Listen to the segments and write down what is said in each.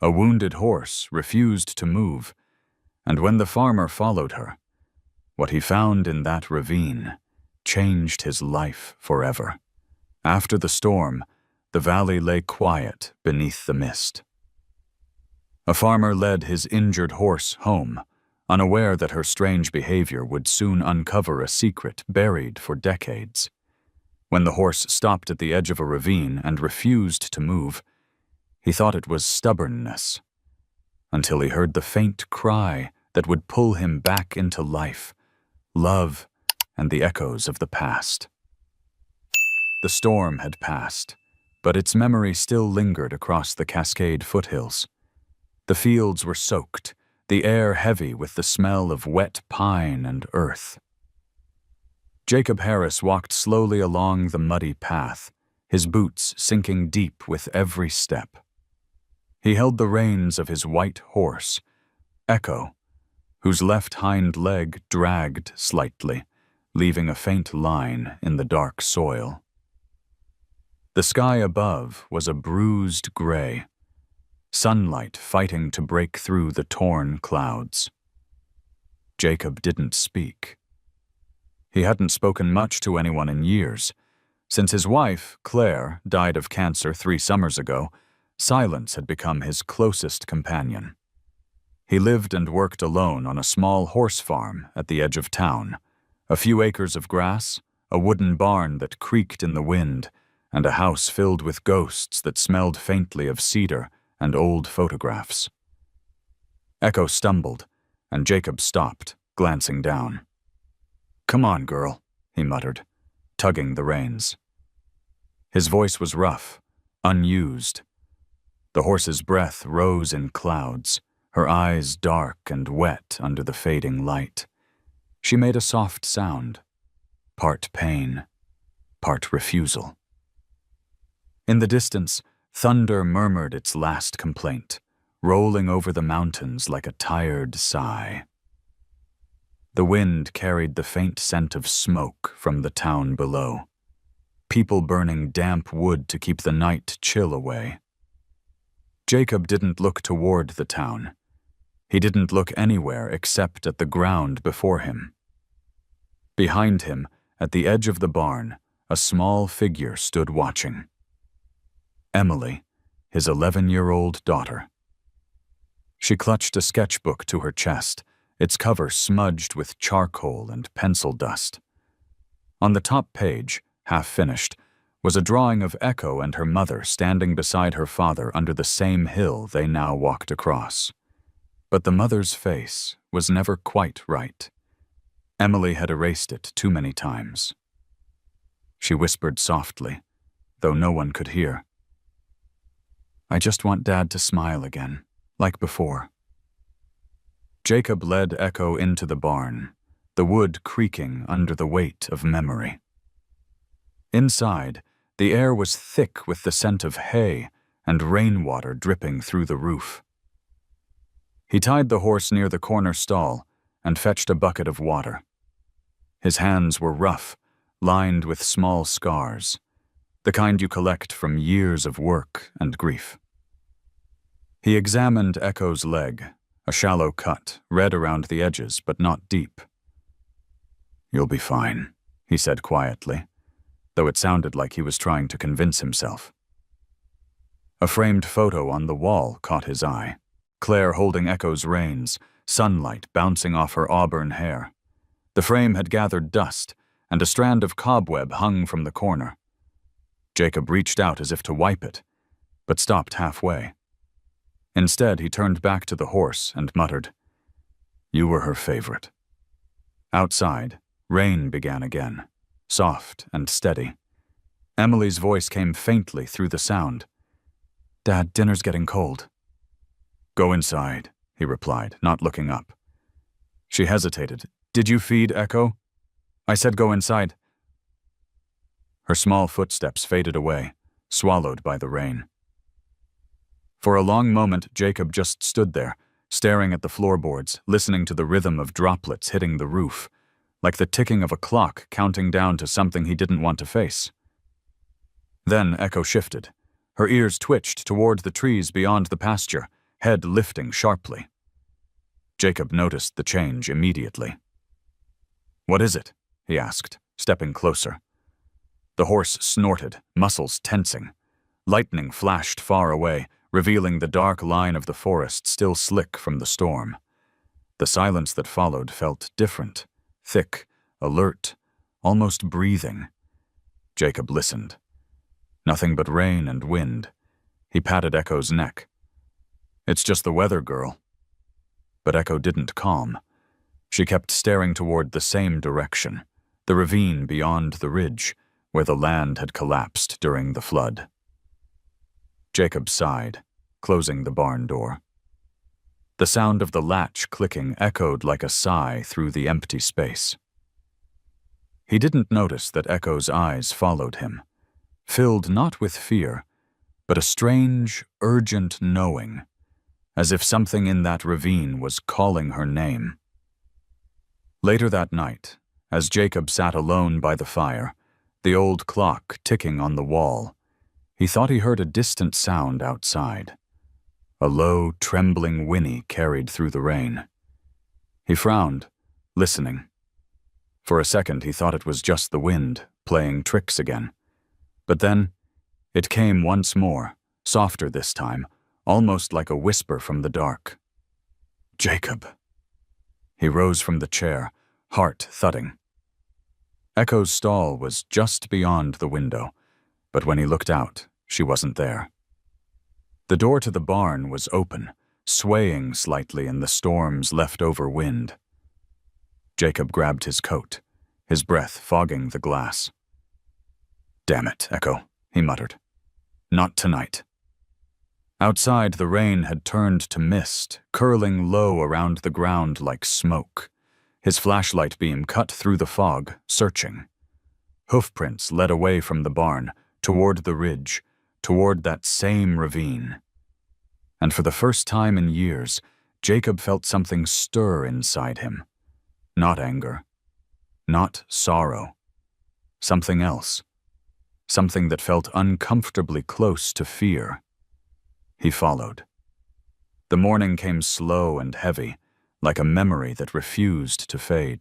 A wounded horse refused to move, and when the farmer followed her, what he found in that ravine changed his life forever. After the storm, the valley lay quiet beneath the mist. A farmer led his injured horse home, unaware that her strange behavior would soon uncover a secret buried for decades. When the horse stopped at the edge of a ravine and refused to move, he thought it was stubbornness, until he heard the faint cry that would pull him back into life, love, and the echoes of the past. The storm had passed, but its memory still lingered across the Cascade foothills. The fields were soaked, the air heavy with the smell of wet pine and earth. Jacob Harris walked slowly along the muddy path, his boots sinking deep with every step. He held the reins of his white horse, Echo, whose left hind leg dragged slightly, leaving a faint line in the dark soil. The sky above was a bruised gray, sunlight fighting to break through the torn clouds. Jacob didn't speak. He hadn't spoken much to anyone in years. Since his wife, Claire, died of cancer 3 summers ago, silence had become his closest companion. He lived and worked alone on a small horse farm at the edge of town, a few acres of grass, a wooden barn that creaked in the wind, and a house filled with ghosts that smelled faintly of cedar and old photographs. Echo stumbled, and Jacob stopped, glancing down. "Come on, girl," he muttered, tugging the reins. His voice was rough, unused. The horse's breath rose in clouds, her eyes dark and wet under the fading light. She made a soft sound, part pain, part refusal. In the distance, thunder murmured its last complaint, rolling over the mountains like a tired sigh. The wind carried the faint scent of smoke from the town below, people burning damp wood to keep the night chill away. Jacob didn't look toward the town. He didn't look anywhere except at the ground before him. Behind him, at the edge of the barn, a small figure stood watching. Emily, his 11-year-old daughter. She clutched a sketchbook to her chest, its cover smudged with charcoal and pencil dust. On the top page, half finished, was a drawing of Echo and her mother standing beside her father under the same hill they now walked across. But the mother's face was never quite right. Emily had erased it too many times. She whispered softly, though no one could hear. "I just want Dad to smile again, like before." Jacob led Echo into the barn, the wood creaking under the weight of memory. Inside, the air was thick with the scent of hay and rainwater dripping through the roof. He tied the horse near the corner stall and fetched a bucket of water. His hands were rough, lined with small scars, the kind you collect from years of work and grief. He examined Echo's leg, a shallow cut, red around the edges but not deep. "You'll be fine," he said quietly, though it sounded like he was trying to convince himself. A framed photo on the wall caught his eye, Claire holding Echo's reins, sunlight bouncing off her auburn hair. The frame had gathered dust, and a strand of cobweb hung from the corner. Jacob reached out as if to wipe it, but stopped halfway. Instead, he turned back to the horse and muttered, "You were her favorite." Outside, rain began again, soft and steady. Emily's voice came faintly through the sound. "Dad, dinner's getting cold." "Go inside," he replied, not looking up. She hesitated. "Did you feed Echo?" "I said go inside." Her small footsteps faded away, swallowed by the rain. For a long moment, Jacob just stood there, staring at the floorboards, listening to the rhythm of droplets hitting the roof, like the ticking of a clock counting down to something he didn't want to face. Then Echo shifted. Her ears twitched toward the trees beyond the pasture, head lifting sharply. Jacob noticed the change immediately. "What is it?" he asked, stepping closer. The horse snorted, muscles tensing. Lightning flashed far away, revealing the dark line of the forest still slick from the storm. The silence that followed felt different, thick, alert, almost breathing. Jacob listened. Nothing but rain and wind. He patted Echo's neck. "It's just the weather, girl." But Echo didn't calm. She kept staring toward the same direction, the ravine beyond the ridge, where the land had collapsed during the flood. Jacob sighed, closing the barn door. The sound of the latch clicking echoed like a sigh through the empty space. He didn't notice that Echo's eyes followed him, filled not with fear, but a strange, urgent knowing, as if something in that ravine was calling her name. Later that night, as Jacob sat alone by the fire, the old clock ticking on the wall, he thought he heard a distant sound outside. A low, trembling whinny carried through the rain. He frowned, listening. For a second he thought it was just the wind, playing tricks again. But then, it came once more, softer this time, almost like a whisper from the dark. "Jacob." He rose from the chair, heart thudding. Echo's stall was just beyond the window, but when he looked out, she wasn't there. The door to the barn was open, swaying slightly in the storm's leftover wind. Jacob grabbed his coat, his breath fogging the glass. "Damn it, Echo," he muttered. "Not tonight." Outside, the rain had turned to mist, curling low around the ground like smoke. His flashlight beam cut through the fog, searching. Hoofprints led away from the barn, toward the ridge, toward that same ravine. And for the first time in years, Jacob felt something stir inside him. Not anger, not sorrow. Something else. Something that felt uncomfortably close to fear. He followed. The morning came slow and heavy, like a memory that refused to fade.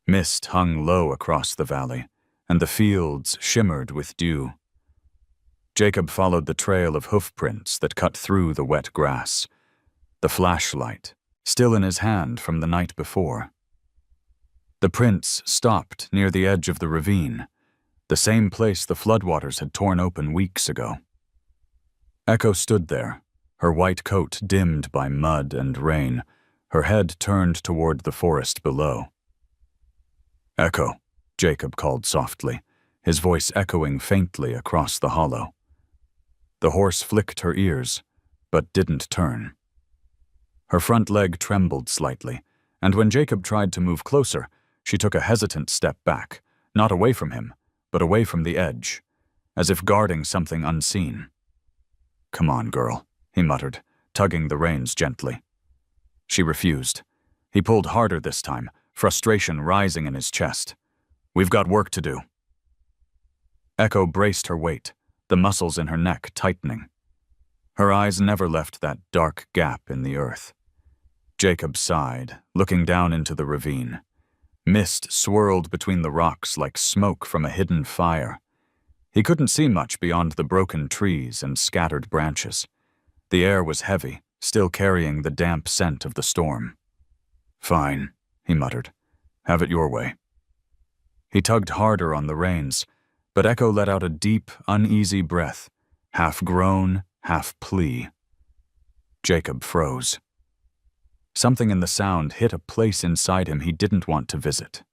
Mist hung low across the valley, and the fields shimmered with dew. Jacob followed the trail of hoofprints that cut through the wet grass, the flashlight still in his hand from the night before. The prints stopped near the edge of the ravine, the same place the floodwaters had torn open weeks ago. Echo stood there, her white coat dimmed by mud and rain, her head turned toward the forest below. "Echo," Jacob called softly, his voice echoing faintly across the hollow. The horse flicked her ears, but didn't turn. Her front leg trembled slightly, and when Jacob tried to move closer, she took a hesitant step back, not away from him, but away from the edge, as if guarding something unseen. "Come on, girl," he muttered, tugging the reins gently. She refused. He pulled harder this time, frustration rising in his chest. "We've got work to do." Echo braced her weight, the muscles in her neck tightening. Her eyes never left that dark gap in the earth. Jacob sighed, looking down into the ravine. Mist swirled between the rocks like smoke from a hidden fire. He couldn't see much beyond the broken trees and scattered branches. The air was heavy, still carrying the damp scent of the storm. "Fine," he muttered. "Have it your way." He tugged harder on the reins, but Echo let out a deep, uneasy breath, half groan, half plea. Jacob froze. Something in the sound hit a place inside him he didn't want to visit.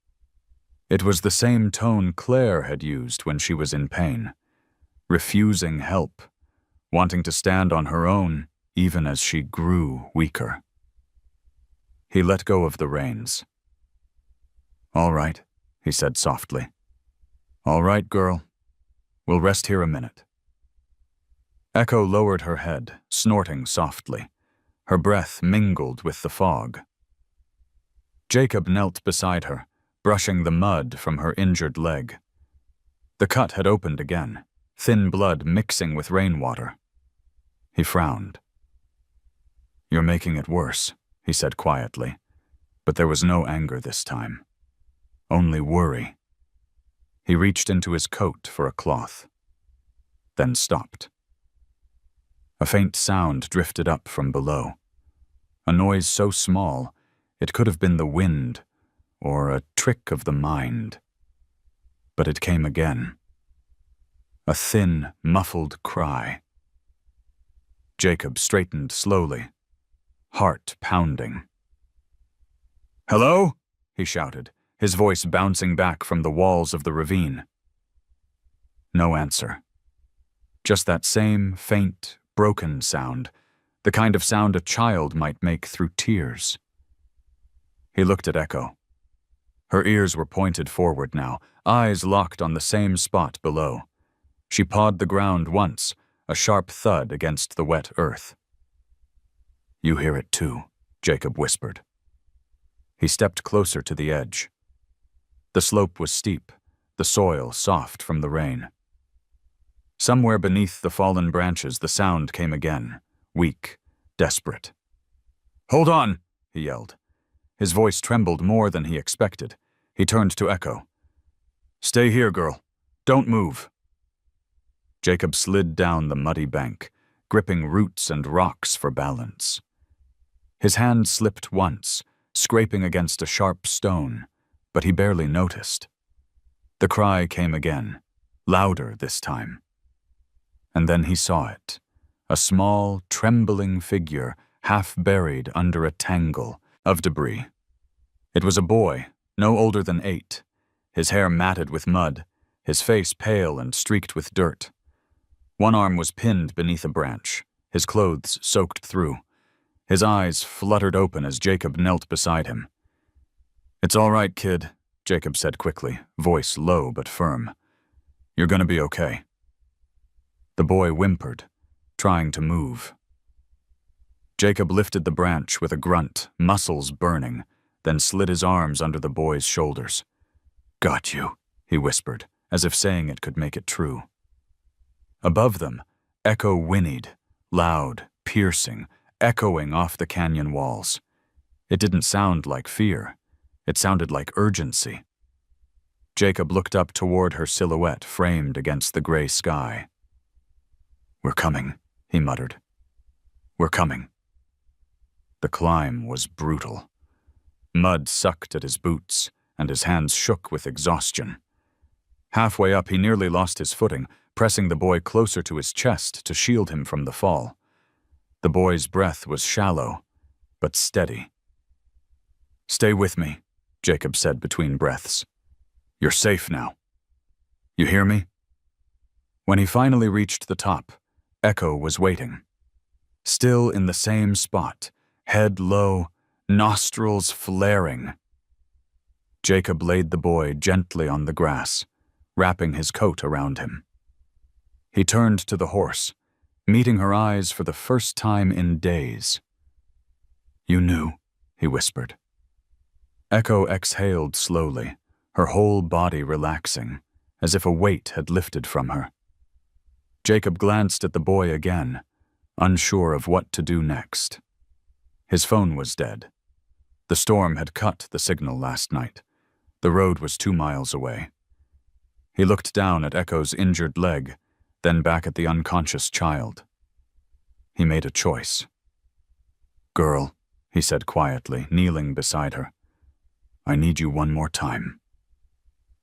It was the same tone Claire had used when she was in pain, refusing help, wanting to stand on her own even as she grew weaker. He let go of the reins. "All right," he said softly. "All right, girl. We'll rest here a minute." Echo lowered her head, snorting softly. Her breath mingled with the fog. Jacob knelt beside her, brushing the mud from her injured leg. The cut had opened again, thin blood mixing with rainwater. He frowned. "You're making it worse," he said quietly, but there was no anger this time. Only worry. He reached into his coat for a cloth, then stopped. A faint sound drifted up from below, a noise so small it could have been the wind or a trick of the mind. But it came again. A thin, muffled cry. Jacob straightened slowly, heart pounding. "Hello?" he shouted, his voice bouncing back from the walls of the ravine. No answer. Just that same faint, broken sound, the kind of sound a child might make through tears. He looked at Echo. Her ears were pointed forward now, eyes locked on the same spot below. She pawed the ground once, a sharp thud against the wet earth. "You hear it too," Jacob whispered. He stepped closer to the edge. The slope was steep, the soil soft from the rain. Somewhere beneath the fallen branches, the sound came again, weak, desperate. "Hold on!" he yelled. His voice trembled more than he expected. He turned to Echo. "Stay here, girl. Don't move." Jacob slid down the muddy bank, gripping roots and rocks for balance. His hand slipped once, scraping against a sharp stone, but he barely noticed. The cry came again, louder this time. And then he saw it, a small, trembling figure half buried under a tangle of debris. It was a boy, no older than 8, his hair matted with mud, his face pale and streaked with dirt. One arm was pinned beneath a branch, his clothes soaked through. His eyes fluttered open as Jacob knelt beside him. "It's all right, kid," Jacob said quickly, voice low but firm. "You're gonna be okay." The boy whimpered, trying to move. Jacob lifted the branch with a grunt, muscles burning, then slid his arms under the boy's shoulders. "Got you," he whispered, as if saying it could make it true. Above them, Echo whinnied, loud, piercing, echoing off the canyon walls. It didn't sound like fear. It sounded like urgency. Jacob looked up toward her silhouette framed against the gray sky. "We're coming," he muttered. "We're coming." The climb was brutal. Mud sucked at his boots, and his hands shook with exhaustion. Halfway up, he nearly lost his footing, pressing the boy closer to his chest to shield him from the fall. The boy's breath was shallow, but steady. "Stay with me," Jacob said between breaths. "You're safe now. You hear me?" When he finally reached the top, Echo was waiting. Still in the same spot, head low, nostrils flaring. Jacob laid the boy gently on the grass, wrapping his coat around him. He turned to the horse, meeting her eyes for the first time in days. "You knew," he whispered. Echo exhaled slowly, her whole body relaxing, as if a weight had lifted from her. Jacob glanced at the boy again, unsure of what to do next. His phone was dead. The storm had cut the signal last night. The road was 2 miles away. He looked down at Echo's injured leg, then back at the unconscious child. He made a choice. "Girl," he said quietly, kneeling beside her, "I need you one more time."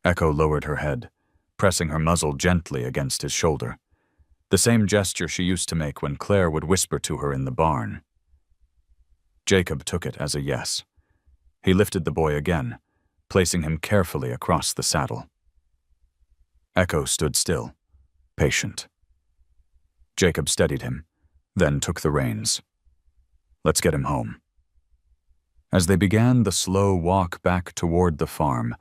Echo lowered her head, pressing her muzzle gently against his shoulder, the same gesture she used to make when Claire would whisper to her in the barn. Jacob took it as a yes. He lifted the boy again, placing him carefully across the saddle. Echo stood still, patient. Jacob steadied him, then took the reins. "Let's get him home." As they began the slow walk back toward the farm,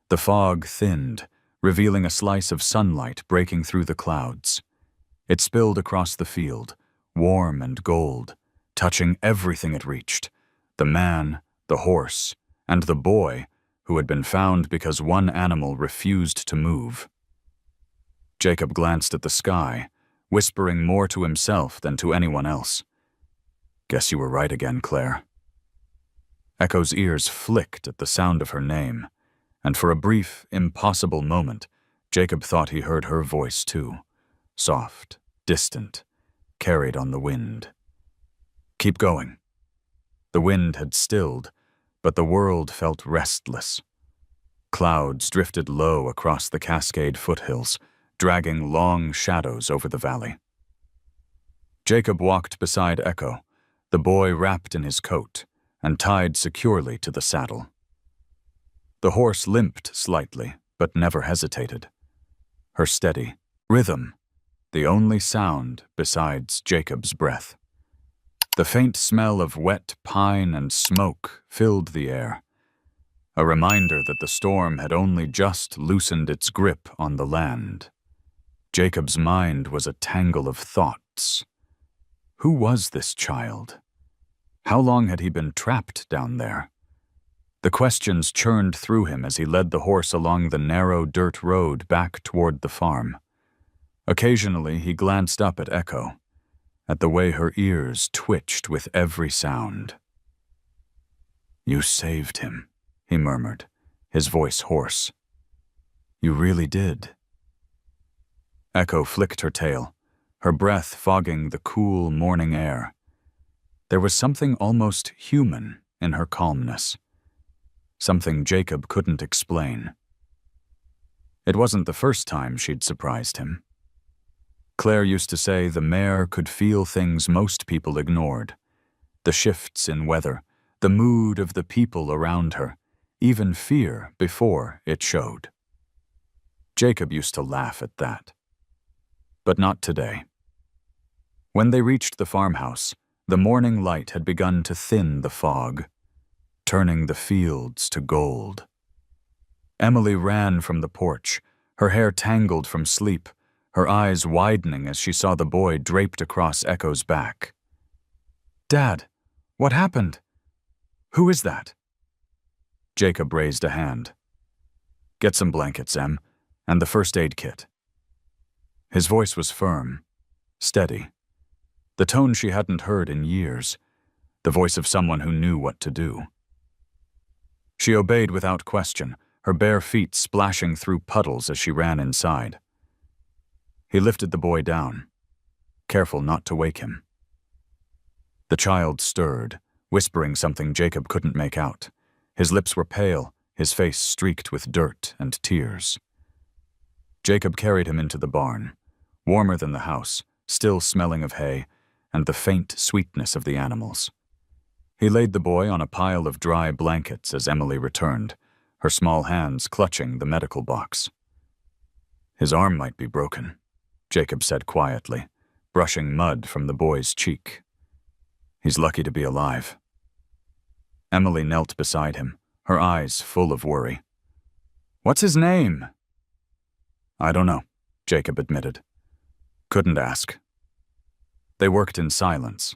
the fog thinned, revealing a slice of sunlight breaking through the clouds. It spilled across the field, warm and gold, touching everything it reached, the man, the horse, and the boy who had been found because one animal refused to move. Jacob glanced at the sky, whispering more to himself than to anyone else. Guess you were right again, Claire. Echo's ears flicked at the sound of her name, and for a brief, impossible moment, Jacob thought he heard her voice too, soft, distant, carried on the wind. Keep going. The wind had stilled, but the world felt restless. Clouds drifted low across the Cascade foothills, dragging long shadows over the valley. Jacob walked beside Echo, the boy wrapped in his coat and tied securely to the saddle. The horse limped slightly, but never hesitated. Her steady rhythm, the only sound besides Jacob's breath. The faint smell of wet pine and smoke filled the air, a reminder that the storm had only just loosened its grip on the land. Jacob's mind was a tangle of thoughts. Who was this child? How long had he been trapped down there? The questions churned through him as he led the horse along the narrow dirt road back toward the farm. Occasionally, he glanced up at Echo, at the way her ears twitched with every sound. "You saved him," he murmured, his voice hoarse. "You really did." Echo flicked her tail, her breath fogging the cool morning air. There was something almost human in her calmness, something Jacob couldn't explain. It wasn't the first time she'd surprised him. Claire used to say the mare could feel things most people ignored, the shifts in weather, the mood of the people around her, even fear before it showed. Jacob used to laugh at that. But not today. When they reached the farmhouse, the morning light had begun to thin the fog, turning the fields to gold. Emily ran from the porch, her hair tangled from sleep, her eyes widening as she saw the boy draped across Echo's back. "Dad, what happened? Who is that?" Jacob raised a hand. "Get some blankets, Em, and the first aid kit." His voice was firm, steady, the tone she hadn't heard in years, the voice of someone who knew what to do. She obeyed without question, her bare feet splashing through puddles as she ran inside. He lifted the boy down, careful not to wake him. The child stirred, whispering something Jacob couldn't make out. His lips were pale, his face streaked with dirt and tears. Jacob carried him into the barn, warmer than the house, still smelling of hay, and the faint sweetness of the animals. He laid the boy on a pile of dry blankets as Emily returned, her small hands clutching the medical box. "His arm might be broken," Jacob said quietly, brushing mud from the boy's cheek. "He's lucky to be alive." Emily knelt beside him, her eyes full of worry. "What's his name?" "I don't know," Jacob admitted. "Couldn't ask." They worked in silence.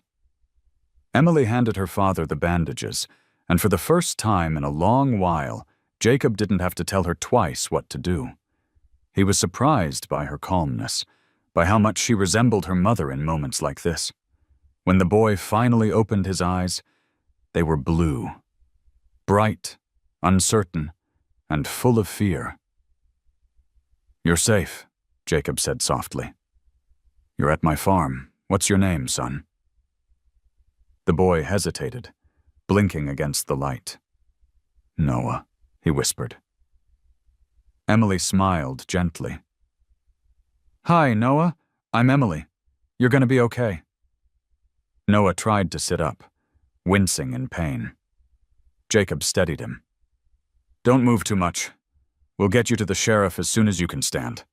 Emily handed her father the bandages, and for the first time in a long while, Jacob didn't have to tell her twice what to do. He was surprised by her calmness, by how much she resembled her mother in moments like this. When the boy finally opened his eyes, they were blue, bright, uncertain, and full of fear. "You're safe," Jacob said softly. "You're at my farm. What's your name, son?" The boy hesitated, blinking against the light. "Noah," he whispered. Emily smiled gently. "Hi, Noah. I'm Emily. You're going to be okay." Noah tried to sit up, wincing in pain. Jacob steadied him. "Don't move too much. We'll get you to the sheriff as soon as you can stand."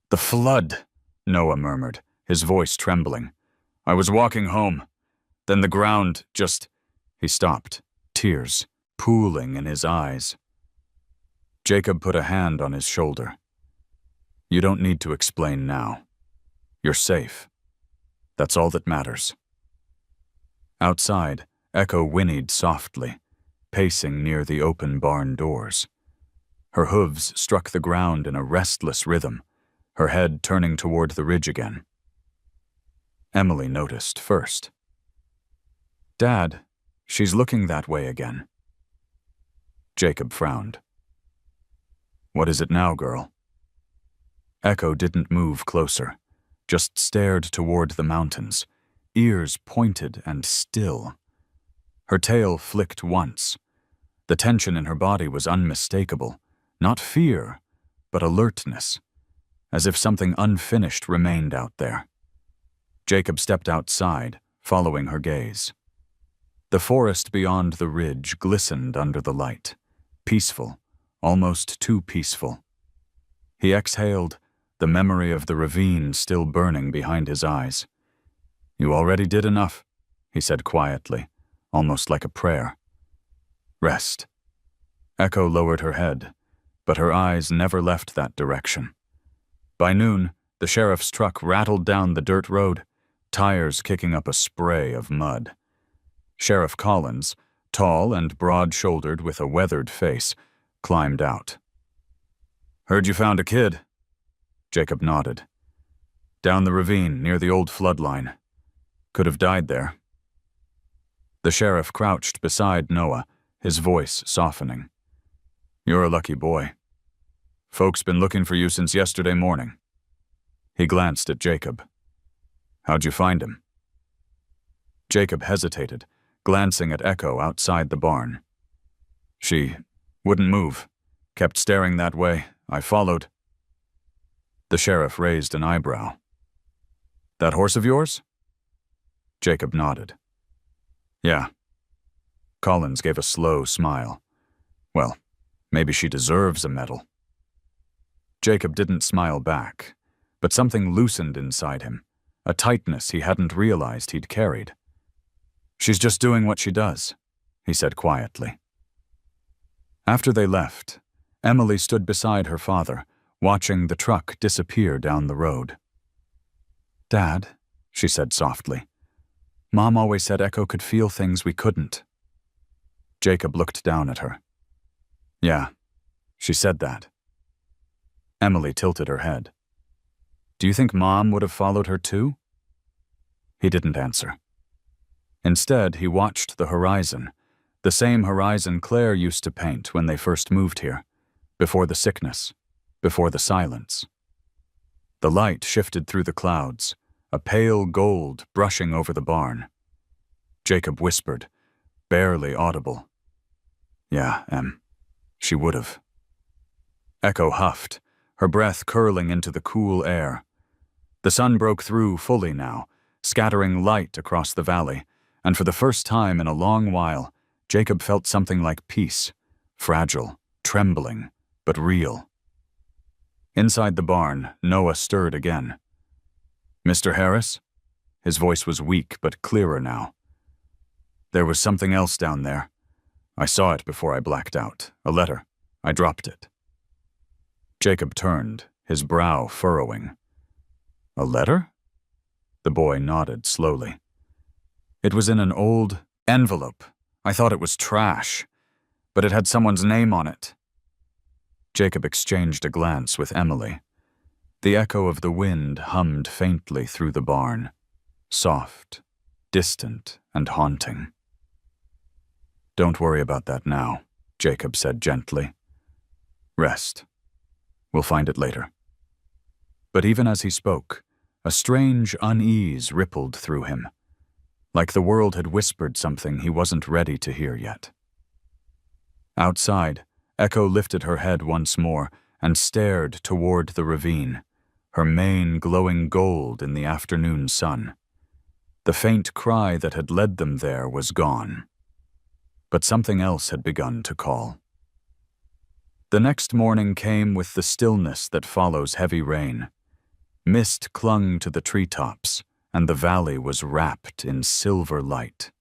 The flood," Noah murmured, his voice trembling. "I was walking home. Then the ground just—" He stopped, tears pooling in his eyes. Jacob put a hand on his shoulder. "You don't need to explain now. You're safe. That's all that matters." Outside, Echo whinnied softly, pacing near the open barn doors. Her hooves struck the ground in a restless rhythm, her head turning toward the ridge again. Emily noticed first. "Dad, she's looking that way again." Jacob frowned. "What is it now, girl?" Echo didn't move closer, just stared toward the mountains, ears pointed and still. Her tail flicked once. The tension in her body was unmistakable, not fear, but alertness, as if something unfinished remained out there. Jacob stepped outside, following her gaze. The forest beyond the ridge glistened under the light, peaceful, almost too peaceful. He exhaled, the memory of the ravine still burning behind his eyes. "You already did enough," he said quietly, almost like a prayer. "Rest." Echo lowered her head, but her eyes never left that direction. By noon, the sheriff's truck rattled down the dirt road, tires kicking up a spray of mud. Sheriff Collins, tall and broad-shouldered with a weathered face, climbed out. "Heard you found a kid." Jacob nodded. "Down the ravine near the old flood line. Could have died there." The sheriff crouched beside Noah, his voice softening. "You're a lucky boy. Folks been looking for you since yesterday morning." He glanced at Jacob. "How'd you find him?" Jacob hesitated, glancing at Echo outside the barn. "She wouldn't move, kept staring that way. I followed." The sheriff raised an eyebrow. "That horse of yours?" Jacob nodded. "Yeah." Collins gave a slow smile. "Well, maybe she deserves a medal." Jacob didn't smile back, but something loosened inside him, a tightness he hadn't realized he'd carried. "She's just doing what she does," he said quietly. After they left, Emily stood beside her father, watching the truck disappear down the road. "Dad," she said softly, "Mom always said Echo could feel things we couldn't." Jacob looked down at her. "Yeah, she said that." Emily tilted her head. "Do you think Mom would have followed her too?" He didn't answer. Instead, he watched the horizon, the same horizon Claire used to paint when they first moved here, before the sickness, before the silence. The light shifted through the clouds, a pale gold brushing over the barn. Jacob whispered, barely audible. "Yeah, she would have." Echo huffed, her breath curling into the cool air. The sun broke through fully now, scattering light across the valley, and for the first time in a long while, Jacob felt something like peace, fragile, trembling, but real. Inside the barn, Noah stirred again. "Mr. Harris?" His voice was weak but clearer now. "There was something else down there. I saw it before I blacked out. A letter. I dropped it." Jacob turned, his brow furrowing. "A letter?" The boy nodded slowly. "It was in an old envelope. I thought it was trash, but it had someone's name on it." Jacob exchanged a glance with Emily. The echo of the wind hummed faintly through the barn, soft, distant, and haunting. "Don't worry about that now," Jacob said gently. "Rest. We'll find it later." But even as he spoke, a strange unease rippled through him, like the world had whispered something he wasn't ready to hear yet. Outside, Echo lifted her head once more and stared toward the ravine, her mane glowing gold in the afternoon sun. The faint cry that had led them there was gone. But something else had begun to call. The next morning came with the stillness that follows heavy rain. Mist clung to the treetops, and the valley was wrapped in silver light.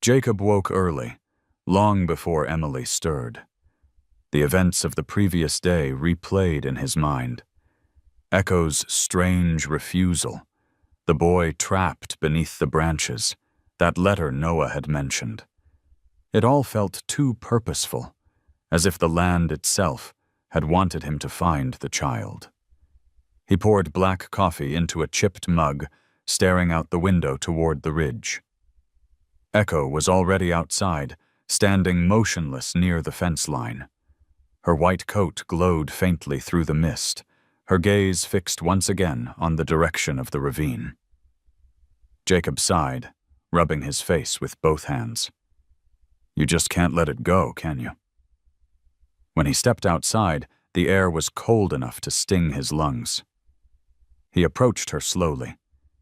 Jacob woke early, long before Emily stirred. The events of the previous day replayed in his mind. Echo's strange refusal, the boy trapped beneath the branches, that letter Noah had mentioned. It all felt too purposeful, as if the land itself had wanted him to find the child. He poured black coffee into a chipped mug, staring out the window toward the ridge. Echo was already outside, standing motionless near the fence line. Her white coat glowed faintly through the mist, her gaze fixed once again on the direction of the ravine. Jacob sighed, rubbing his face with both hands. You just can't let it go, can you? When he stepped outside, the air was cold enough to sting his lungs. He approached her slowly,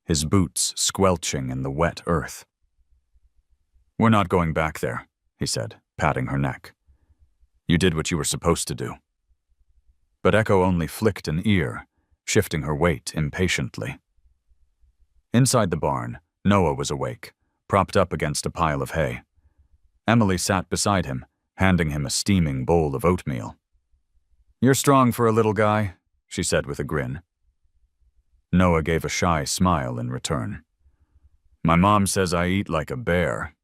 his boots squelching in the wet earth. We're not going back there, he said, patting her neck. You did what you were supposed to do. But Echo only flicked an ear, shifting her weight impatiently. Inside the barn, Noah was awake, propped up against a pile of hay. Emily sat beside him, handing him a steaming bowl of oatmeal. You're strong for a little guy, she said with a grin. Noah gave a shy smile in return. My mom says I eat like a bear.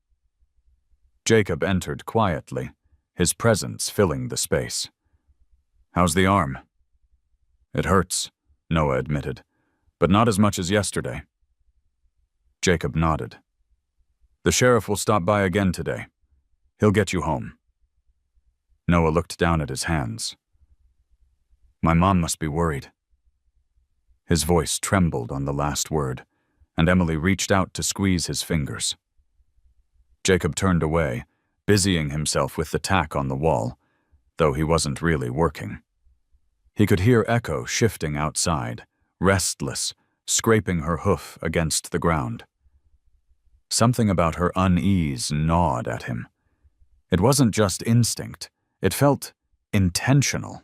Jacob entered quietly, his presence filling the space. How's the arm? It hurts, Noah admitted, but not as much as yesterday. Jacob nodded. The sheriff will stop by again today. He'll get you home. Noah looked down at his hands. My mom must be worried. His voice trembled on the last word, and Emily reached out to squeeze his fingers. Jacob turned away, busying himself with the tack on the wall, though he wasn't really working. He could hear Echo shifting outside, restless, scraping her hoof against the ground. Something about her unease gnawed at him. It wasn't just instinct, it felt intentional.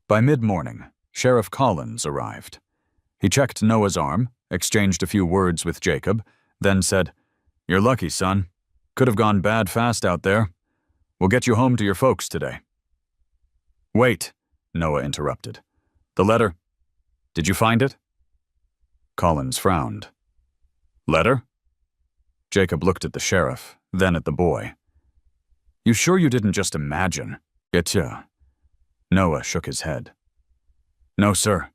By mid-morning, Sheriff Collins arrived. He checked Noah's arm, exchanged a few words with Jacob, then said, You're lucky, son. Could have gone bad fast out there. We'll get you home to your folks today. Wait, Noah interrupted. The letter. Did you find it? Collins frowned. Letter? Jacob looked at the sheriff, then at the boy. You sure you didn't just imagine? Getcha. Noah shook his head. No, sir.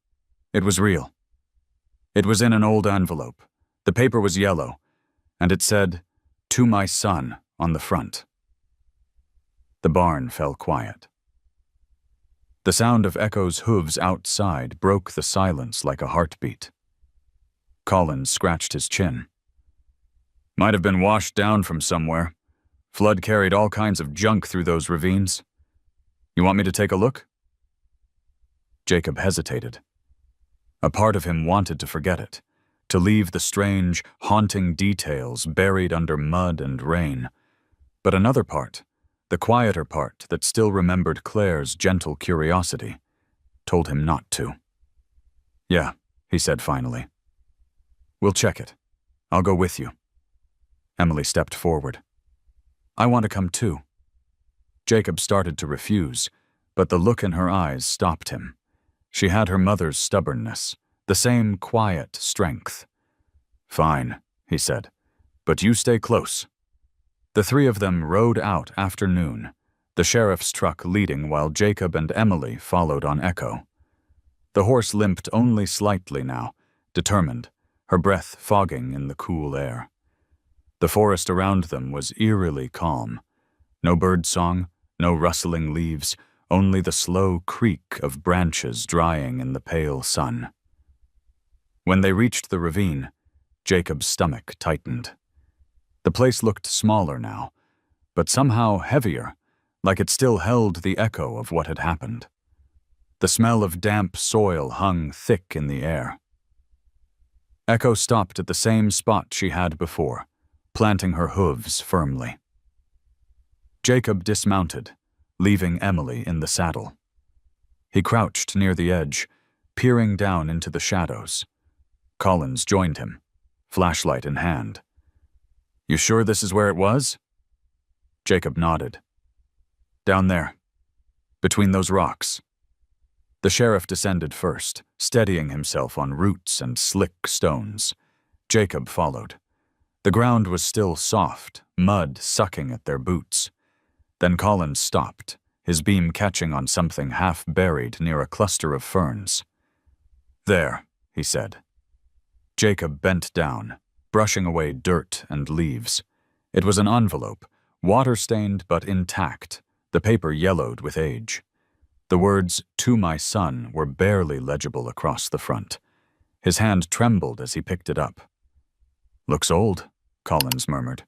It was real. It was in an old envelope. The paper was yellow, and it said, To my son, on the front. The barn fell quiet. The sound of Echo's hooves outside broke the silence like a heartbeat. Collins scratched his chin. Might have been washed down from somewhere. Flood carried all kinds of junk through those ravines. You want me to take a look? Jacob hesitated. A part of him wanted to forget it, to leave the strange, haunting details buried under mud and rain. But another part, the quieter part that still remembered Claire's gentle curiosity, told him not to. Yeah, he said finally. We'll check it. I'll go with you. Emily stepped forward. I want to come too. Jacob started to refuse, but the look in her eyes stopped him. She had her mother's stubbornness, the same quiet strength. Fine, he said, but you stay close. The three of them rode out after noon, the sheriff's truck leading while Jacob and Emily followed on Echo. The horse limped only slightly now, determined, her breath fogging in the cool air. The forest around them was eerily calm. No birdsong, no rustling leaves, only the slow creak of branches drying in the pale sun. When they reached the ravine, Jacob's stomach tightened. The place looked smaller now, but somehow heavier, like it still held the echo of what had happened. The smell of damp soil hung thick in the air. Echo stopped at the same spot she had before, planting her hooves firmly. Jacob dismounted, leaving Emily in the saddle. He crouched near the edge, peering down into the shadows. Collins joined him, flashlight in hand. You sure this is where it was? Jacob nodded. Down there, between those rocks. The sheriff descended first, steadying himself on roots and slick stones. Jacob followed. The ground was still soft, mud sucking at their boots. Then Collins stopped, his beam catching on something half buried near a cluster of ferns. There, he said. Jacob bent down, brushing away dirt and leaves. It was an envelope, water-stained but intact, the paper yellowed with age. The words, "To my son," were barely legible across the front. His hand trembled as he picked it up. "Looks old," Collins murmured.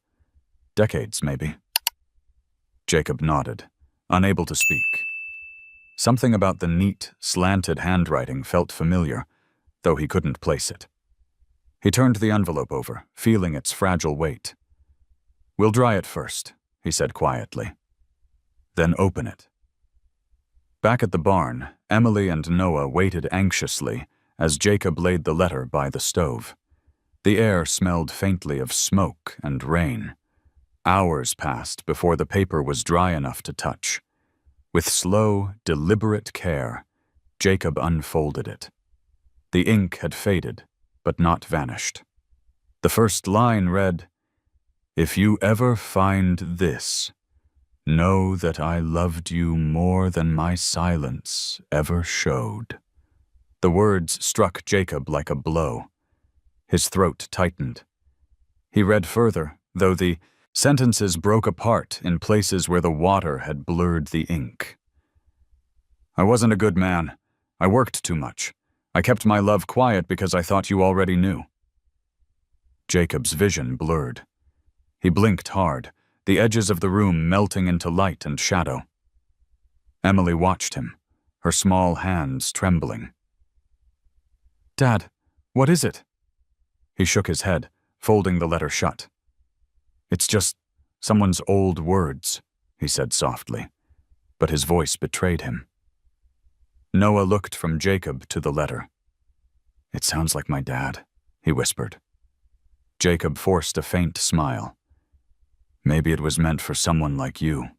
"Decades, maybe." Jacob nodded, unable to speak. Something about the neat, slanted handwriting felt familiar, though he couldn't place it. He turned the envelope over, feeling its fragile weight. "We'll dry it first," he said quietly. "Then open it." Back at the barn, Emily and Noah waited anxiously as Jacob laid the letter by the stove. The air smelled faintly of smoke and rain. Hours passed before the paper was dry enough to touch. With slow, deliberate care, Jacob unfolded it. The ink had faded, but not vanished. The first line read, "If you ever find this, know that I loved you more than my silence ever showed." The words struck Jacob like a blow. His throat tightened. He read further, though the sentences broke apart in places where the water had blurred the ink. "I wasn't a good man. I worked too much. I kept my love quiet because I thought you already knew." Jacob's vision blurred. He blinked hard, the edges of the room melting into light and shadow. Emily watched him, her small hands trembling. "Dad, what is it?" He shook his head, folding the letter shut. "It's just someone's old words," he said softly, but his voice betrayed him. Noah looked from Jacob to the letter. "It sounds like my dad," he whispered. Jacob forced a faint smile. "Maybe it was meant for someone like you."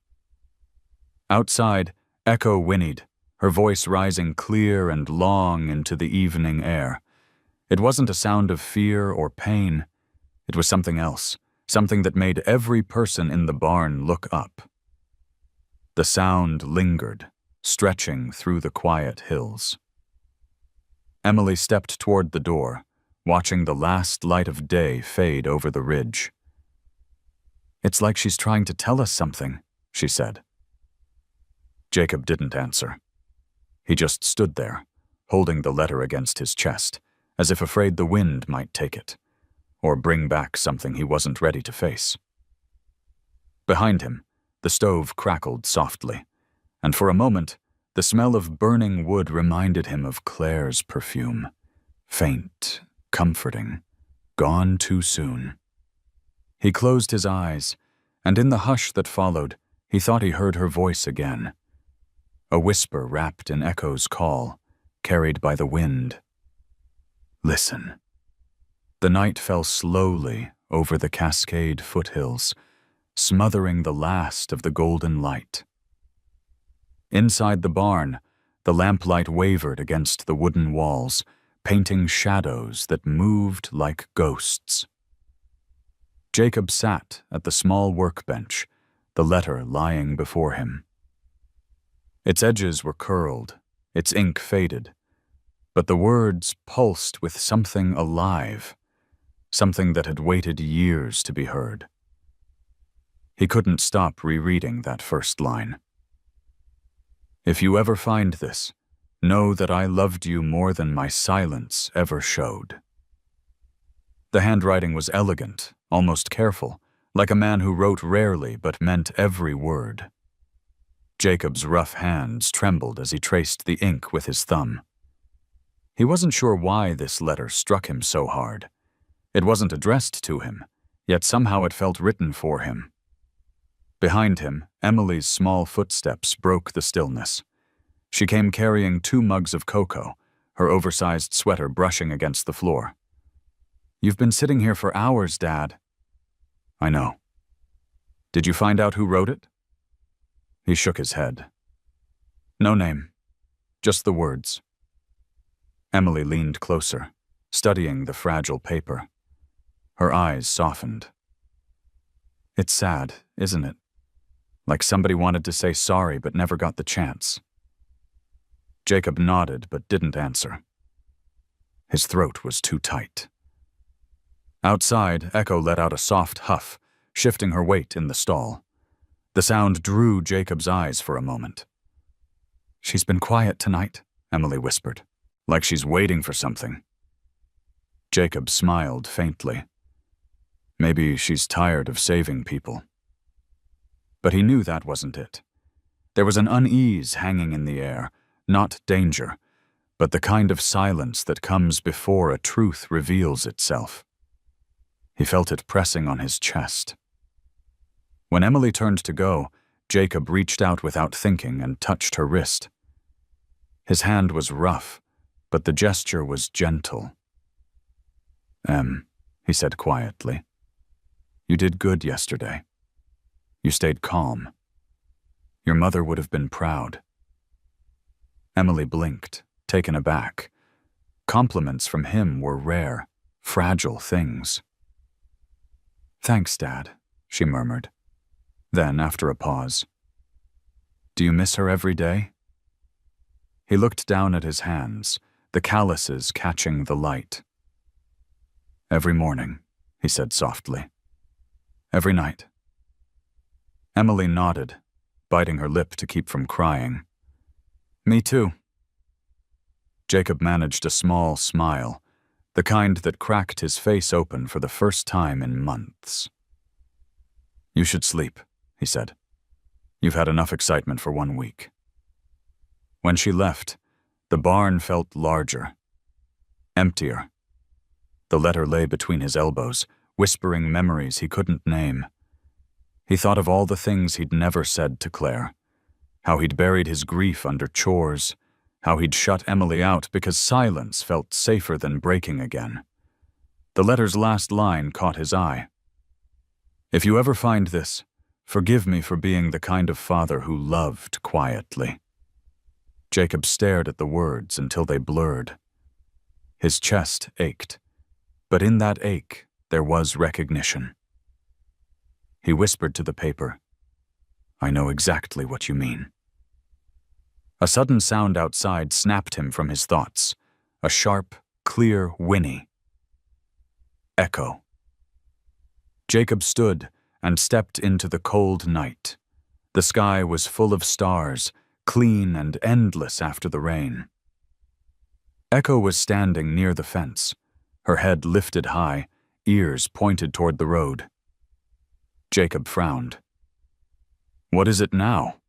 Outside, Echo whinnied, her voice rising clear and long into the evening air. It wasn't a sound of fear or pain. It was something else, something that made every person in the barn look up. The sound lingered, stretching through the quiet hills. Emily stepped toward the door, watching the last light of day fade over the ridge. "It's like she's trying to tell us something," she said. Jacob didn't answer. He just stood there, holding the letter against his chest, as if afraid the wind might take it, or bring back something he wasn't ready to face. Behind him, the stove crackled softly, and for a moment, the smell of burning wood reminded him of Claire's perfume. Faint, comforting, gone too soon. He closed his eyes, and in the hush that followed, he thought he heard her voice again. A whisper wrapped in Echo's call, carried by the wind. "Listen." The night fell slowly over the Cascade foothills, smothering the last of the golden light. Inside the barn, the lamplight wavered against the wooden walls, painting shadows that moved like ghosts. Jacob sat at the small workbench, the letter lying before him. Its edges were curled, its ink faded, but the words pulsed with something alive, something that had waited years to be heard. He couldn't stop rereading that first line. "If you ever find this, know that I loved you more than my silence ever showed." The handwriting was elegant, almost careful, like a man who wrote rarely but meant every word. Jacob's rough hands trembled as he traced the ink with his thumb. He wasn't sure why this letter struck him so hard. It wasn't addressed to him, yet somehow it felt written for him. Behind him, Emily's small footsteps broke the stillness. She came carrying 2 mugs of cocoa, her oversized sweater brushing against the floor. "You've been sitting here for hours, Dad." "I know. Did you find out who wrote it?" He shook his head. "No name, just the words." Emily leaned closer, studying the fragile paper. Her eyes softened. "It's sad, isn't it? Like somebody wanted to say sorry but never got the chance." Jacob nodded but didn't answer. His throat was too tight. Outside, Echo let out a soft huff, shifting her weight in the stall. The sound drew Jacob's eyes for a moment. "She's been quiet tonight," Emily whispered, "like she's waiting for something." Jacob smiled faintly. Maybe she's tired of saving people. But he knew that wasn't it. There was an unease hanging in the air, not danger, but the kind of silence that comes before a truth reveals itself. He felt it pressing on his chest. When Emily turned to go, Jacob reached out without thinking and touched her wrist. His hand was rough, but the gesture was gentle. He said quietly, "You did good yesterday. You stayed calm. Your mother would have been proud." Emily blinked, taken aback. Compliments from him were rare, fragile things. "Thanks, Dad," she murmured. Then, after a pause, "Do you miss her every day?" He looked down at his hands, the calluses catching the light. "Every morning," he said softly. "Every night." Emily nodded, biting her lip to keep from crying. "Me too." Jacob managed a small smile, the kind that cracked his face open for the first time in months. "You should sleep," he said. "You've had enough excitement for 1 week." When she left, the barn felt larger, emptier. The letter lay between his elbows, whispering memories he couldn't name. He thought of all the things he'd never said to Claire, how he'd buried his grief under chores, how he'd shut Emily out because silence felt safer than breaking again. The letter's last line caught his eye. "If you ever find this, forgive me for being the kind of father who loved quietly." Jacob stared at the words until they blurred. His chest ached, but in that ache there was recognition. He whispered to the paper, "I know exactly what you mean." A sudden sound outside snapped him from his thoughts, a sharp, clear whinny. Echo. Jacob stood and stepped into the cold night. The sky was full of stars, clean and endless after the rain. Echo was standing near the fence, her head lifted high, ears pointed toward the road. Jacob frowned. "What is it now?"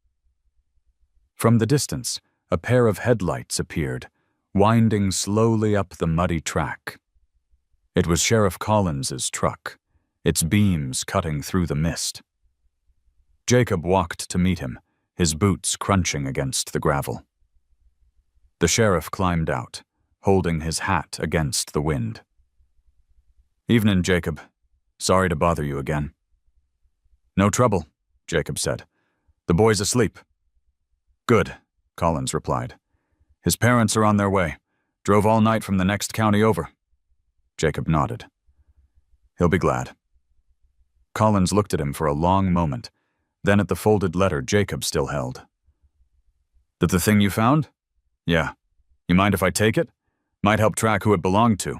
From the distance, a pair of headlights appeared, winding slowly up the muddy track. It was Sheriff Collins's truck, its beams cutting through the mist. Jacob walked to meet him, his boots crunching against the gravel. The sheriff climbed out, holding his hat against the wind. "Evening, Jacob. Sorry to bother you again." "No trouble," Jacob said. "The boy's asleep." "Good," Collins replied. "His parents are on their way. Drove all night from the next county over." Jacob nodded. "He'll be glad." Collins looked at him for a long moment, then at the folded letter Jacob still held. "That the thing you found?" "Yeah. You mind if I take it? Might help track who it belonged to."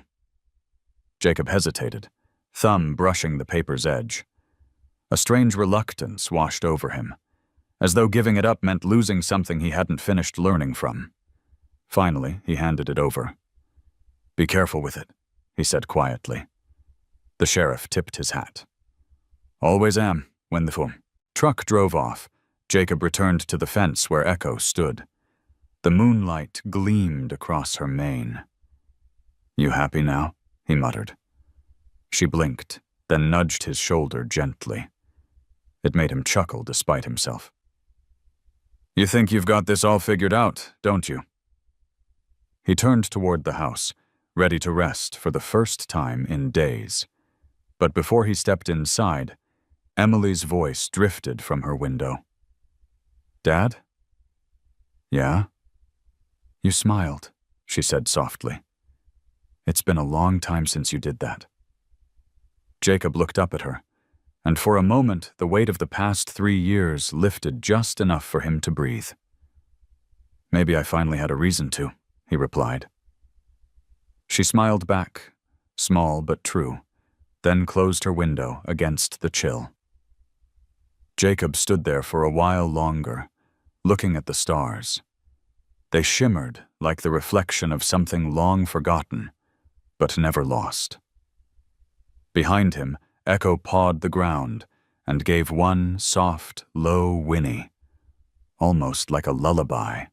Jacob hesitated, thumb brushing the paper's edge. A strange reluctance washed over him, as though giving it up meant losing something he hadn't finished learning from. Finally, he handed it over. "Be careful with it," he said quietly. The sheriff tipped his hat. "Always am, when the truck drove off. Jacob returned to the fence where Echo stood. The moonlight gleamed across her mane. "You happy now?" he muttered. She blinked, then nudged his shoulder gently. It made him chuckle despite himself. "You think you've got this all figured out, don't you?" He turned toward the house, ready to rest for the first time in days. But before he stepped inside, Emily's voice drifted from her window. "Dad?" "Yeah?" "You smiled," she said softly. "It's been a long time since you did that." Jacob looked up at her, and for a moment the weight of the past 3 years lifted just enough for him to breathe. "Maybe I finally had a reason to," he replied. She smiled back, small but true, then closed her window against the chill. Jacob stood there for a while longer, looking at the stars. They shimmered like the reflection of something long forgotten, but never lost. Behind him, Echo pawed the ground and gave one soft, low whinny, almost like a lullaby.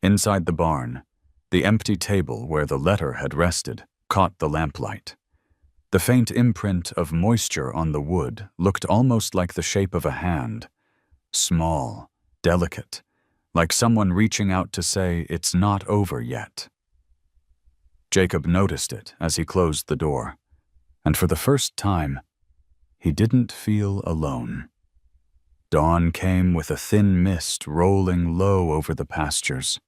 Inside the barn, the empty table where the letter had rested caught the lamplight. The faint imprint of moisture on the wood looked almost like the shape of a hand, small, delicate, like someone reaching out to say it's not over yet. Jacob noticed it as he closed the door, and for the first time, he didn't feel alone. Dawn came with a thin mist rolling low over the pastures.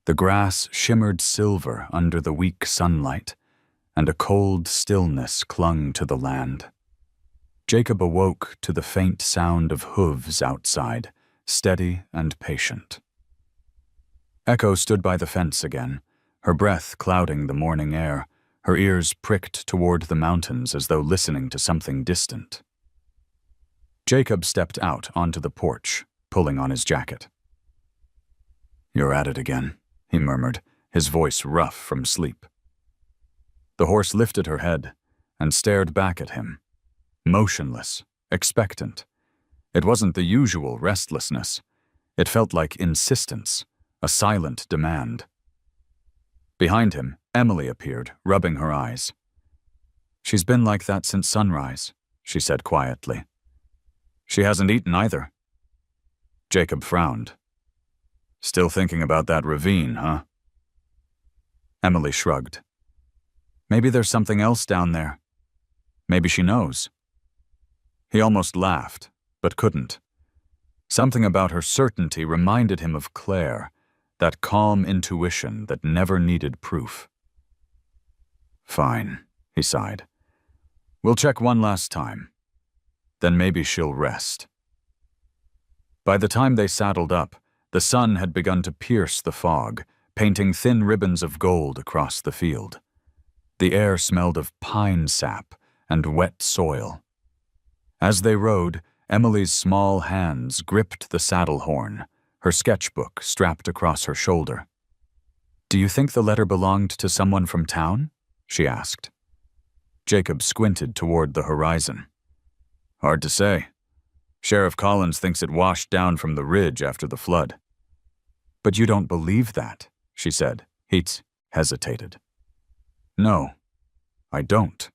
The grass shimmered silver under the weak sunlight, and a cold stillness clung to the land. Jacob awoke to the faint sound of hooves outside, steady and patient. Echo stood by the fence again, her breath clouding the morning air, her ears pricked toward the mountains as though listening to something distant. Jacob stepped out onto the porch, pulling on his jacket. "You're at it again," he murmured, his voice rough from sleep. The horse lifted her head and stared back at him, motionless, expectant. It wasn't the usual restlessness. It felt like insistence, a silent demand. Behind him, Emily appeared, rubbing her eyes. "She's been like that since sunrise," she said quietly. "She hasn't eaten either." Jacob frowned. "Still thinking about that ravine, huh?" Emily shrugged. "Maybe there's something else down there. Maybe she knows." He almost laughed, but couldn't. Something about her certainty reminded him of Claire, that calm intuition that never needed proof. "Fine," he sighed. "We'll check one last time. Then maybe she'll rest." By the time they saddled up, the sun had begun to pierce the fog, painting thin ribbons of gold across the field. The air smelled of pine sap and wet soil. As they rode, Emily's small hands gripped the saddle horn, her sketchbook strapped across her shoulder. "Do you think the letter belonged to someone from town?" she asked. Jacob squinted toward the horizon. "Hard to say. Sheriff Collins thinks it washed down from the ridge after the flood." "But you don't believe that," she said. He hesitated. "No, I don't."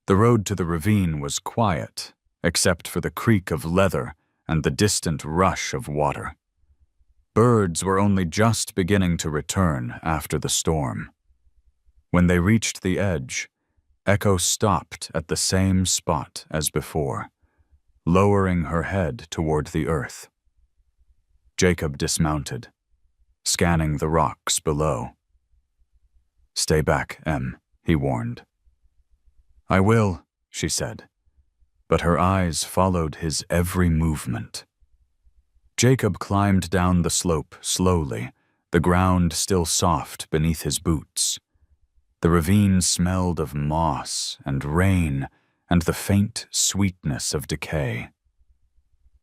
The road to the ravine was quiet, except for the creak of leather and the distant rush of water. Birds were only just beginning to return after the storm. When they reached the edge, Echo stopped at the same spot as before, lowering her head toward the earth. Jacob dismounted, scanning the rocks below. "Stay back, Em," he warned. "I will," she said, but her eyes followed his every movement. Jacob climbed down the slope slowly, the ground still soft beneath his boots. The ravine smelled of moss and rain and the faint sweetness of decay.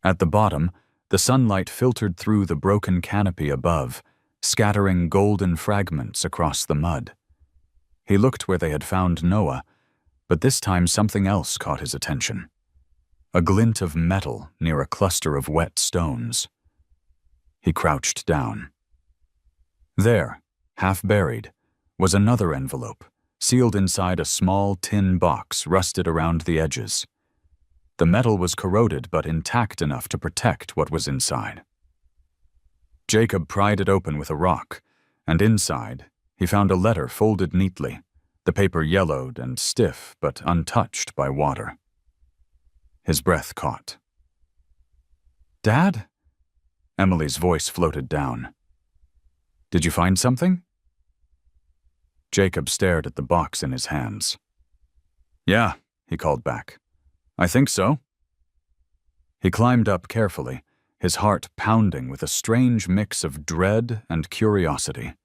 At the bottom, the sunlight filtered through the broken canopy above, scattering golden fragments across the mud. He looked where they had found Noah, but this time something else caught his attention. A glint of metal near a cluster of wet stones. He crouched down. There, half buried, was another envelope, sealed inside a small tin box rusted around the edges. The metal was corroded but intact enough to protect what was inside. Jacob pried it open with a rock, and inside, he found a letter folded neatly, the paper yellowed and stiff but untouched by water. His breath caught. "Dad?" Emily's voice floated down. "Did you find something?" Jacob stared at the box in his hands. "Yeah," he called back. "I think so." He climbed up carefully, his heart pounding with a strange mix of dread and curiosity.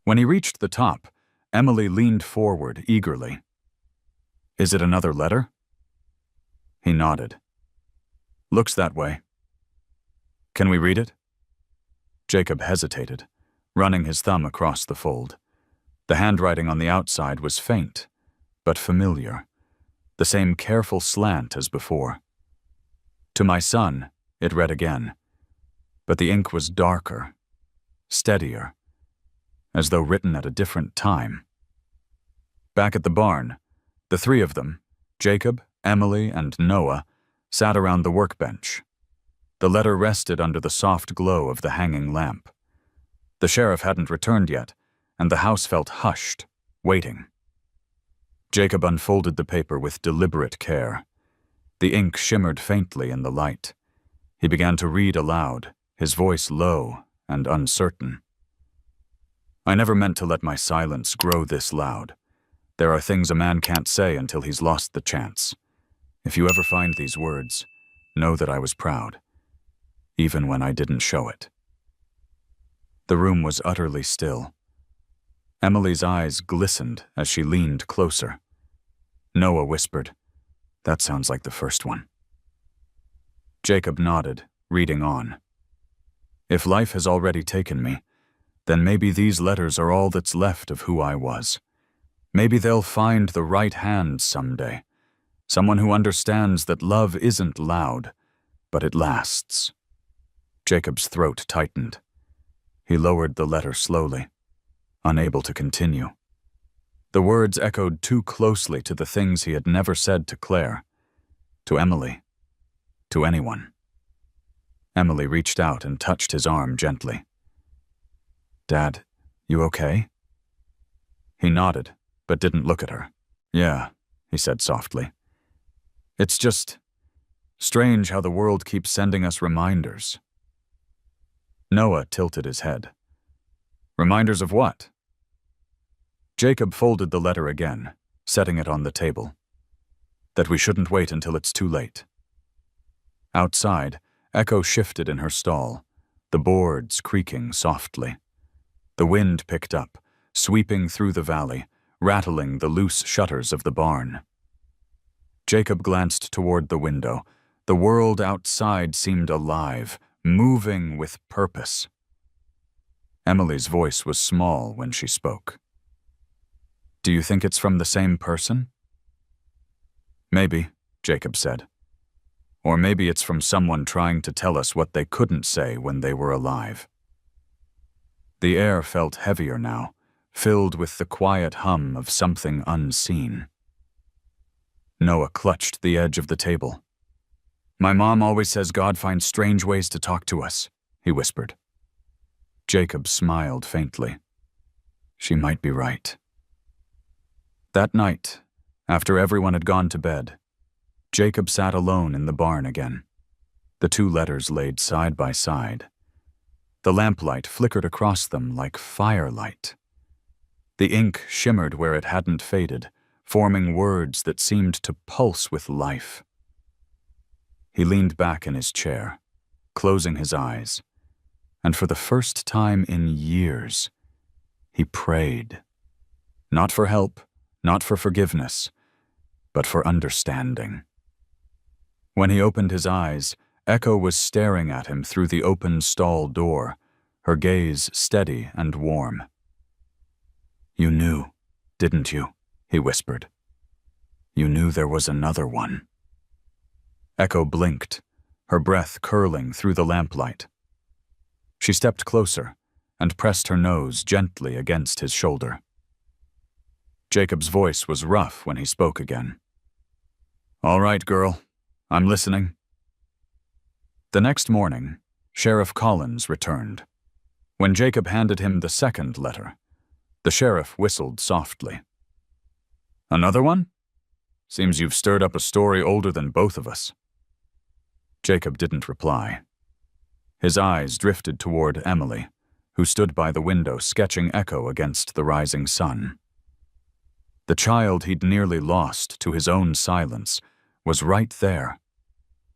When he reached the top, Emily leaned forward eagerly. Is it another letter? He nodded. Looks that way. Can we read it? Jacob hesitated, running his thumb across the fold. The handwriting on the outside was faint, but familiar, the same careful slant as before. To my son, it read again, but the ink was darker, steadier, as though written at a different time. Back at the barn, the three of them, Jacob, Emily, and Noah, sat around the workbench. The letter rested under the soft glow of the hanging lamp. The sheriff hadn't returned yet, and the house felt hushed, waiting. Jacob unfolded the paper with deliberate care. The ink shimmered faintly in the light. He began to read aloud, his voice low and uncertain. I never meant to let my silence grow this loud. There are things a man can't say until he's lost the chance. If you ever find these words, know that I was proud, even when I didn't show it. The room was utterly still. Emily's eyes glistened as she leaned closer. Noah whispered, "That sounds like the first one." Jacob nodded, reading on. If life has already taken me, then maybe these letters are all that's left of who I was. Maybe they'll find the right hand someday, someone who understands that love isn't loud, but it lasts. Jacob's throat tightened. He lowered the letter slowly, unable to continue. The words echoed too closely to the things he had never said to Claire, to Emily, to anyone. Emily reached out and touched his arm gently. "Dad, you okay?" He nodded, but didn't look at her. "Yeah," he said softly. "It's just strange how the world keeps sending us reminders." Noah tilted his head. "Reminders of what?" Jacob folded the letter again, setting it on the table. "That we shouldn't wait until it's too late." Outside, Echo shifted in her stall, the boards creaking softly. The wind picked up, sweeping through the valley, rattling the loose shutters of the barn. Jacob glanced toward the window. The world outside seemed alive, moving with purpose. Emily's voice was small when she spoke. "Do you think it's from the same person?" "Maybe," Jacob said. "Or maybe it's from someone trying to tell us what they couldn't say when they were alive." The air felt heavier now, filled with the quiet hum of something unseen. Noah clutched the edge of the table. "My mom always says God finds strange ways to talk to us," he whispered. Jacob smiled faintly. She might be right. That night, after everyone had gone to bed, Jacob sat alone in the barn again, the two letters laid side by side. The lamplight flickered across them like firelight. The ink shimmered where it hadn't faded, forming words that seemed to pulse with life. He leaned back in his chair, closing his eyes, and for the first time in years, he prayed. Not for help, not for forgiveness, but for understanding. When he opened his eyes, Echo was staring at him through the open stall door, her gaze steady and warm. "You knew, didn't you?" he whispered. "You knew there was another one." Echo blinked, her breath curling through the lamplight. She stepped closer and pressed her nose gently against his shoulder. Jacob's voice was rough when he spoke again. "All right, girl, I'm listening." The next morning, Sheriff Collins returned. When Jacob handed him the second letter, the sheriff whistled softly. "Another one? Seems you've stirred up a story older than both of us." Jacob didn't reply. His eyes drifted toward Emily, who stood by the window sketching Echo against the rising sun. The child he'd nearly lost to his own silence was right there,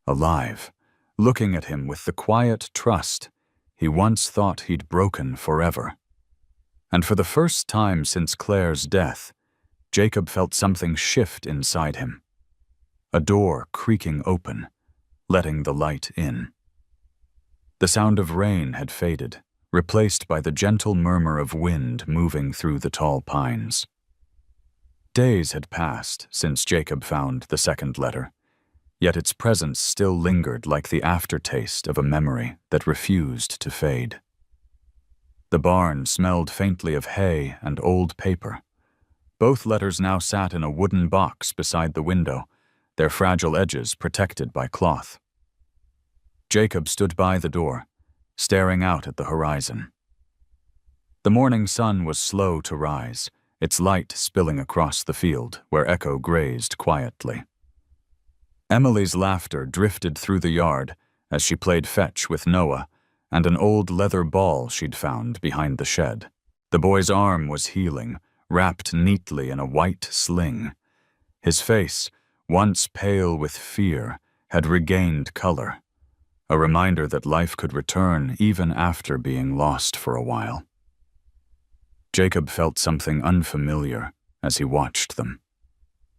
alive, looking at him with the quiet trust he once thought he'd broken forever. And for the first time since Claire's death, Jacob felt something shift inside him. A door creaking open, letting the light in. The sound of rain had faded, replaced by the gentle murmur of wind moving through the tall pines. Days had passed since Jacob found the second letter, yet its presence still lingered like the aftertaste of a memory that refused to fade. The barn smelled faintly of hay and old paper. Both letters now sat in a wooden box beside the window, their fragile edges protected by cloth. Jacob stood by the door, staring out at the horizon. The morning sun was slow to rise, its light spilling across the field where Echo grazed quietly. Emily's laughter drifted through the yard as she played fetch with Noah and an old leather ball she'd found behind the shed. The boy's arm was healing, wrapped neatly in a white sling. His face, once pale with fear, had regained color, a reminder that life could return even after being lost for a while. Jacob felt something unfamiliar as he watched them.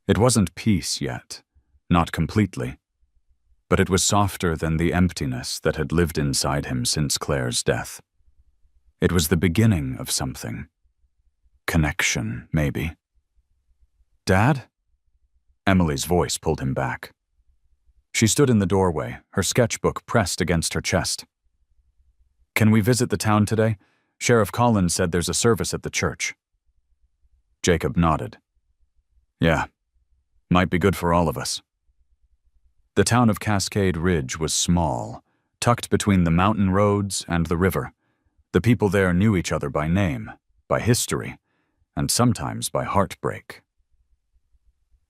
It wasn't peace yet, not completely, but it was softer than the emptiness that had lived inside him since Claire's death. It was the beginning of something. Connection, maybe. "Dad?" Emily's voice pulled him back. She stood in the doorway, her sketchbook pressed against her chest. "Can we visit the town today? Sheriff Collins said there's a service at the church." Jacob nodded. "Yeah, might be good for all of us." The town of Cascade Ridge was small, tucked between the mountain roads and the river. The people there knew each other by name, by history, and sometimes by heartbreak.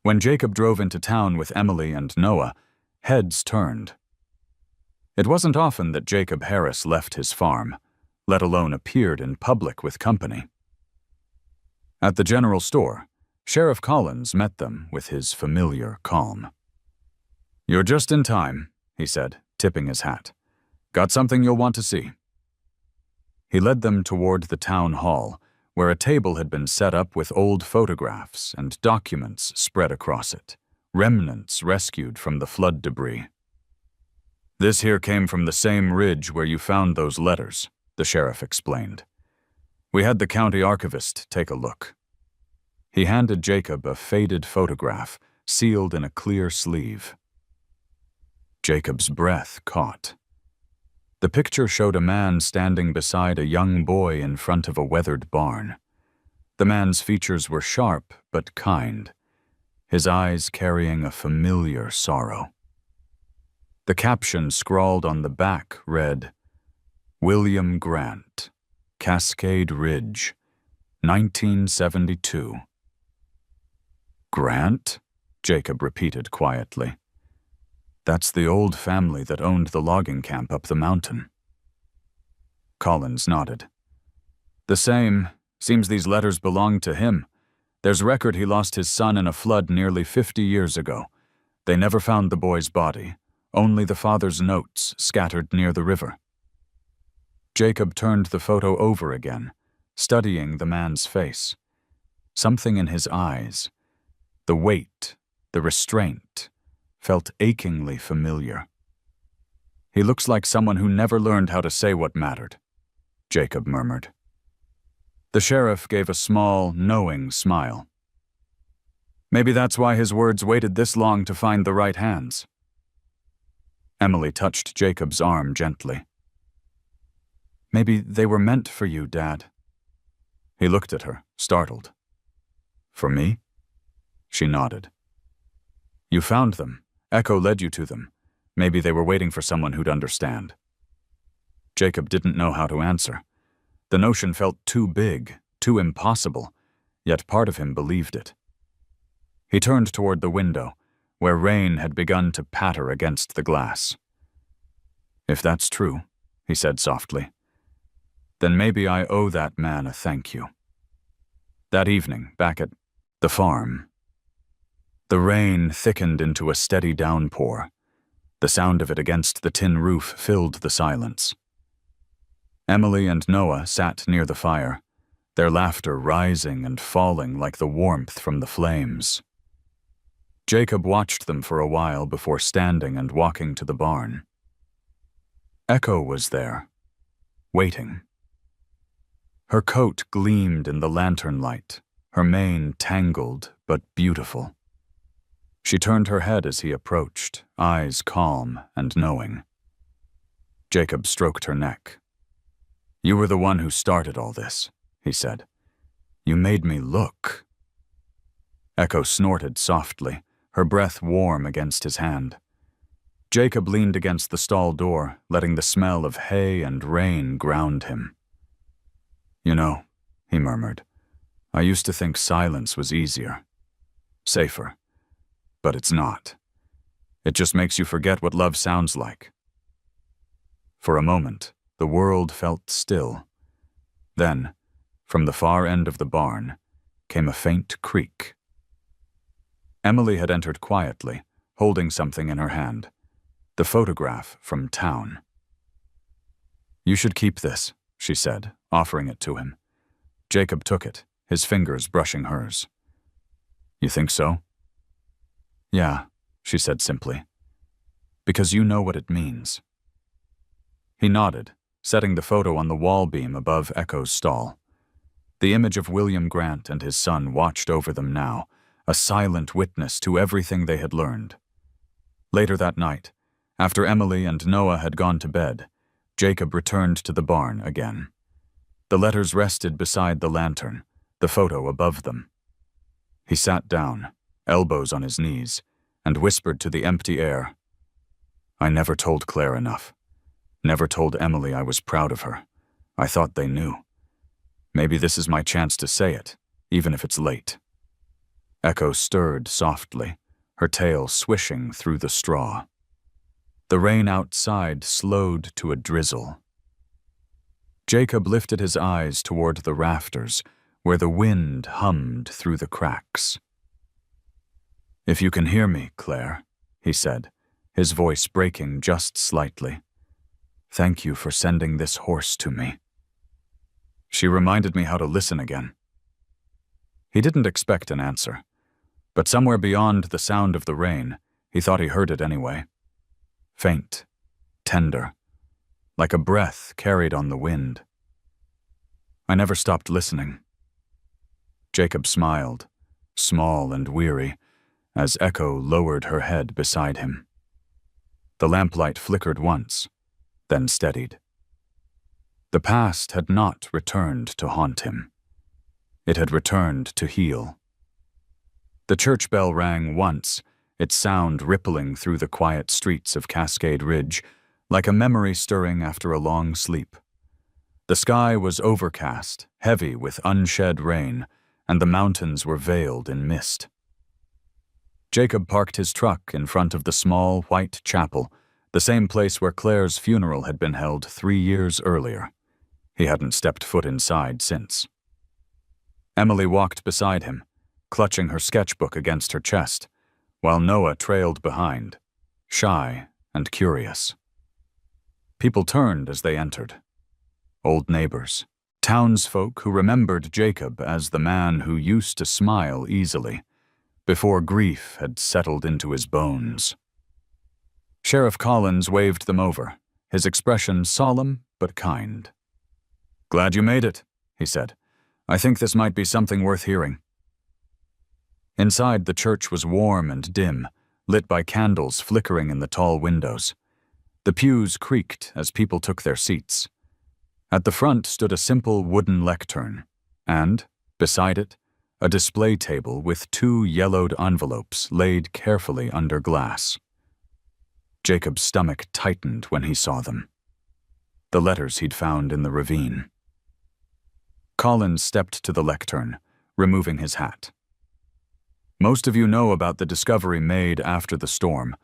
When Jacob drove into town with Emily and Noah, heads turned. It wasn't often that Jacob Harris left his farm, let alone appeared in public with company. At the general store, Sheriff Collins met them with his familiar calm. "You're just in time," he said, tipping his hat. "Got something you'll want to see." He led them toward the town hall, where a table had been set up with old photographs and documents spread across it, remnants rescued from the flood debris. "This here came from the same ridge where you found those letters," the sheriff explained. "We had the county archivist take a look." He handed Jacob a faded photograph, sealed in a clear sleeve. Jacob's breath caught. The picture showed a man standing beside a young boy in front of a weathered barn. The man's features were sharp but kind, his eyes carrying a familiar sorrow. The caption scrawled on the back read, "William Grant, Cascade Ridge, 1972. "Grant?" Jacob repeated quietly. "That's the old family that owned the logging camp up the mountain." Collins nodded. "The same. Seems these letters belonged to him. There's record he lost his son in a flood nearly 50 years ago. They never found the boy's body, only the father's notes scattered near the river." Jacob turned the photo over again, studying the man's face. Something in his eyes, the weight, the restraint, felt achingly familiar. "He looks like someone who never learned how to say what mattered," Jacob murmured. The sheriff gave a small, knowing smile. "Maybe that's why his words waited this long to find the right hands." Emily touched Jacob's arm gently. "Maybe they were meant for you, Dad." He looked at her, startled. "For me?" She nodded. "You found them. Echo led you to them. Maybe they were waiting for someone who'd understand." Jacob didn't know how to answer. The notion felt too big, too impossible, yet part of him believed it. He turned toward the window, where rain had begun to patter against the glass. "If that's true," he said softly, "then maybe I owe that man a thank you." That evening, back at the farm, the rain thickened into a steady downpour. The sound of it against the tin roof filled the silence. Emily and Noah sat near the fire, their laughter rising and falling like the warmth from the flames. Jacob watched them for a while before standing and walking to the barn. Echo was there, waiting. Her coat gleamed in the lantern light, her mane tangled but beautiful. She turned her head as he approached, eyes calm and knowing. Jacob stroked her neck. "You were the one who started all this," he said. "You made me look." Echo snorted softly, her breath warm against his hand. Jacob leaned against the stall door, letting the smell of hay and rain ground him. "You know," he murmured, "I used to think silence was easier, safer, but it's not. It just makes you forget what love sounds like." For a moment, the world felt still. Then, from the far end of the barn, came a faint creak. Emily had entered quietly, holding something in her hand, the photograph from town. "You should keep this," she said, offering it to him. Jacob took it, his fingers brushing hers. "You think so?" "Yeah," she said simply. "Because you know what it means." He nodded, setting the photo on the wall beam above Echo's stall. The image of William Grant and his son watched over them now, a silent witness to everything they had learned. Later that night, after Emily and Noah had gone to bed, Jacob returned to the barn again. The letters rested beside the lantern, the photo above them. He sat down, elbows on his knees, and whispered to the empty air, "I never told Claire enough. Never told Emily I was proud of her. I thought they knew. Maybe this is my chance to say it, even if it's late." Echo stirred softly, her tail swishing through the straw. The rain outside slowed to a drizzle. Jacob lifted his eyes toward the rafters, where the wind hummed through the cracks. "If you can hear me, Claire," he said, his voice breaking just slightly, "thank you for sending this horse to me. She reminded me how to listen again." He didn't expect an answer, but somewhere beyond the sound of the rain, he thought he heard it anyway. Faint, tender, like a breath carried on the wind. "I never stopped listening." Jacob smiled, small and weary, as Echo lowered her head beside him. The lamplight flickered once, then steadied. The past had not returned to haunt him. It had returned to heal. The church bell rang once, its sound rippling through the quiet streets of Cascade Ridge, like a memory stirring after a long sleep. The sky was overcast, heavy with unshed rain, and the mountains were veiled in mist. Jacob parked his truck in front of the small, white chapel, the same place where Claire's funeral had been held 3 years earlier. He hadn't stepped foot inside since. Emily walked beside him, clutching her sketchbook against her chest, while Noah trailed behind, shy and curious. People turned as they entered. Old neighbors, townsfolk who remembered Jacob as the man who used to smile easily, before grief had settled into his bones. Sheriff Collins waved them over, his expression solemn but kind. "Glad you made it," he said. "I think this might be something worth hearing." Inside, the church was warm and dim, lit by candles flickering in the tall windows. The pews creaked as people took their seats. At the front stood a simple wooden lectern, and, beside it, a display table with 2 yellowed envelopes laid carefully under glass. Jacob's stomach tightened when he saw them. The letters he'd found in the ravine. Collins stepped to the lectern, removing his hat. "Most of you know about the discovery made after the storm.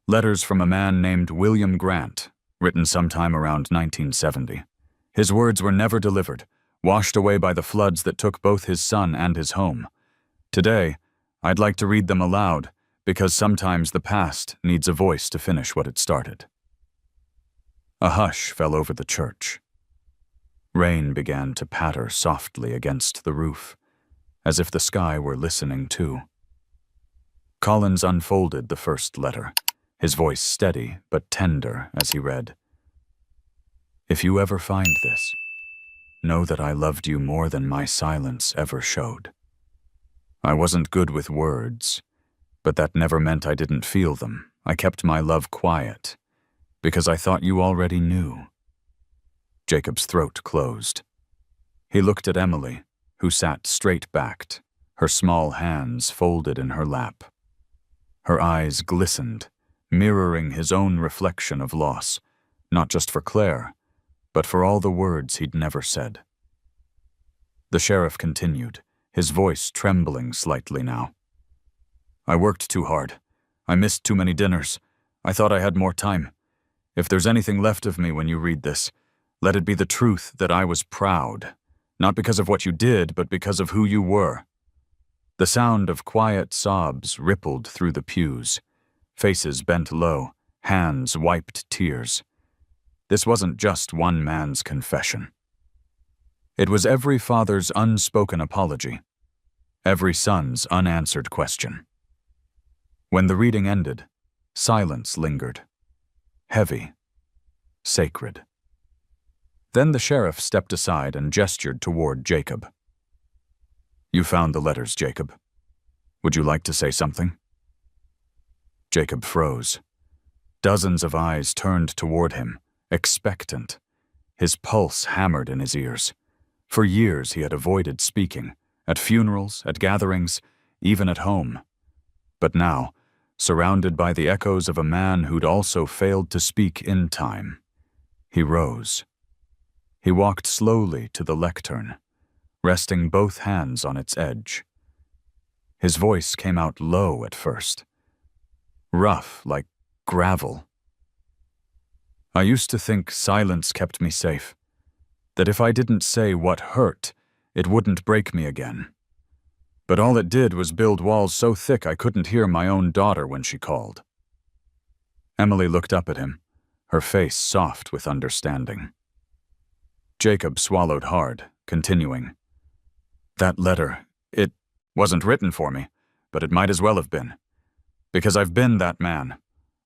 Letters from a man named William Grant, written sometime around 1970. His words were never delivered, washed away by the floods that took both his son and his home. Today, I'd like to read them aloud, because sometimes the past needs a voice to finish what it started." A hush fell over the church. Rain began to patter softly against the roof, as if the sky were listening too. Collins unfolded the first letter, his voice steady but tender as he read. "If you ever find this, know that I loved you more than my silence ever showed. I wasn't good with words, but that never meant I didn't feel them. I kept my love quiet, because I thought you already knew." Jacob's throat closed. He looked at Emily, who sat straight-backed, her small hands folded in her lap. Her eyes glistened, mirroring his own reflection of loss, not just for Claire, but for all the words he'd never said. The sheriff continued, his voice trembling slightly now. "I worked too hard. I missed too many dinners. I thought I had more time. If there's anything left of me when you read this, let it be the truth that I was proud, not because of what you did, but because of who you were." The sound of quiet sobs rippled through the pews. Faces bent low, hands wiped tears. This wasn't just one man's confession. It was every father's unspoken apology, every son's unanswered question. When the reading ended, silence lingered, heavy, sacred. Then the sheriff stepped aside and gestured toward Jacob. "You found the letters, Jacob. Would you like to say something?" Jacob froze. Dozens of eyes turned toward him, expectant. His pulse hammered in his ears. For years he had avoided speaking, at funerals, at gatherings, even at home. But now, surrounded by the echoes of a man who'd also failed to speak in time, he rose. He walked slowly to the lectern, resting both hands on its edge. His voice came out low at first, rough like gravel. "I used to think silence kept me safe, that if I didn't say what hurt, it wouldn't break me again. But all it did was build walls so thick I couldn't hear my own daughter when she called." Emily looked up at him, her face soft with understanding. Jacob swallowed hard, continuing. "That letter, it wasn't written for me, but it might as well have been. Because I've been that man.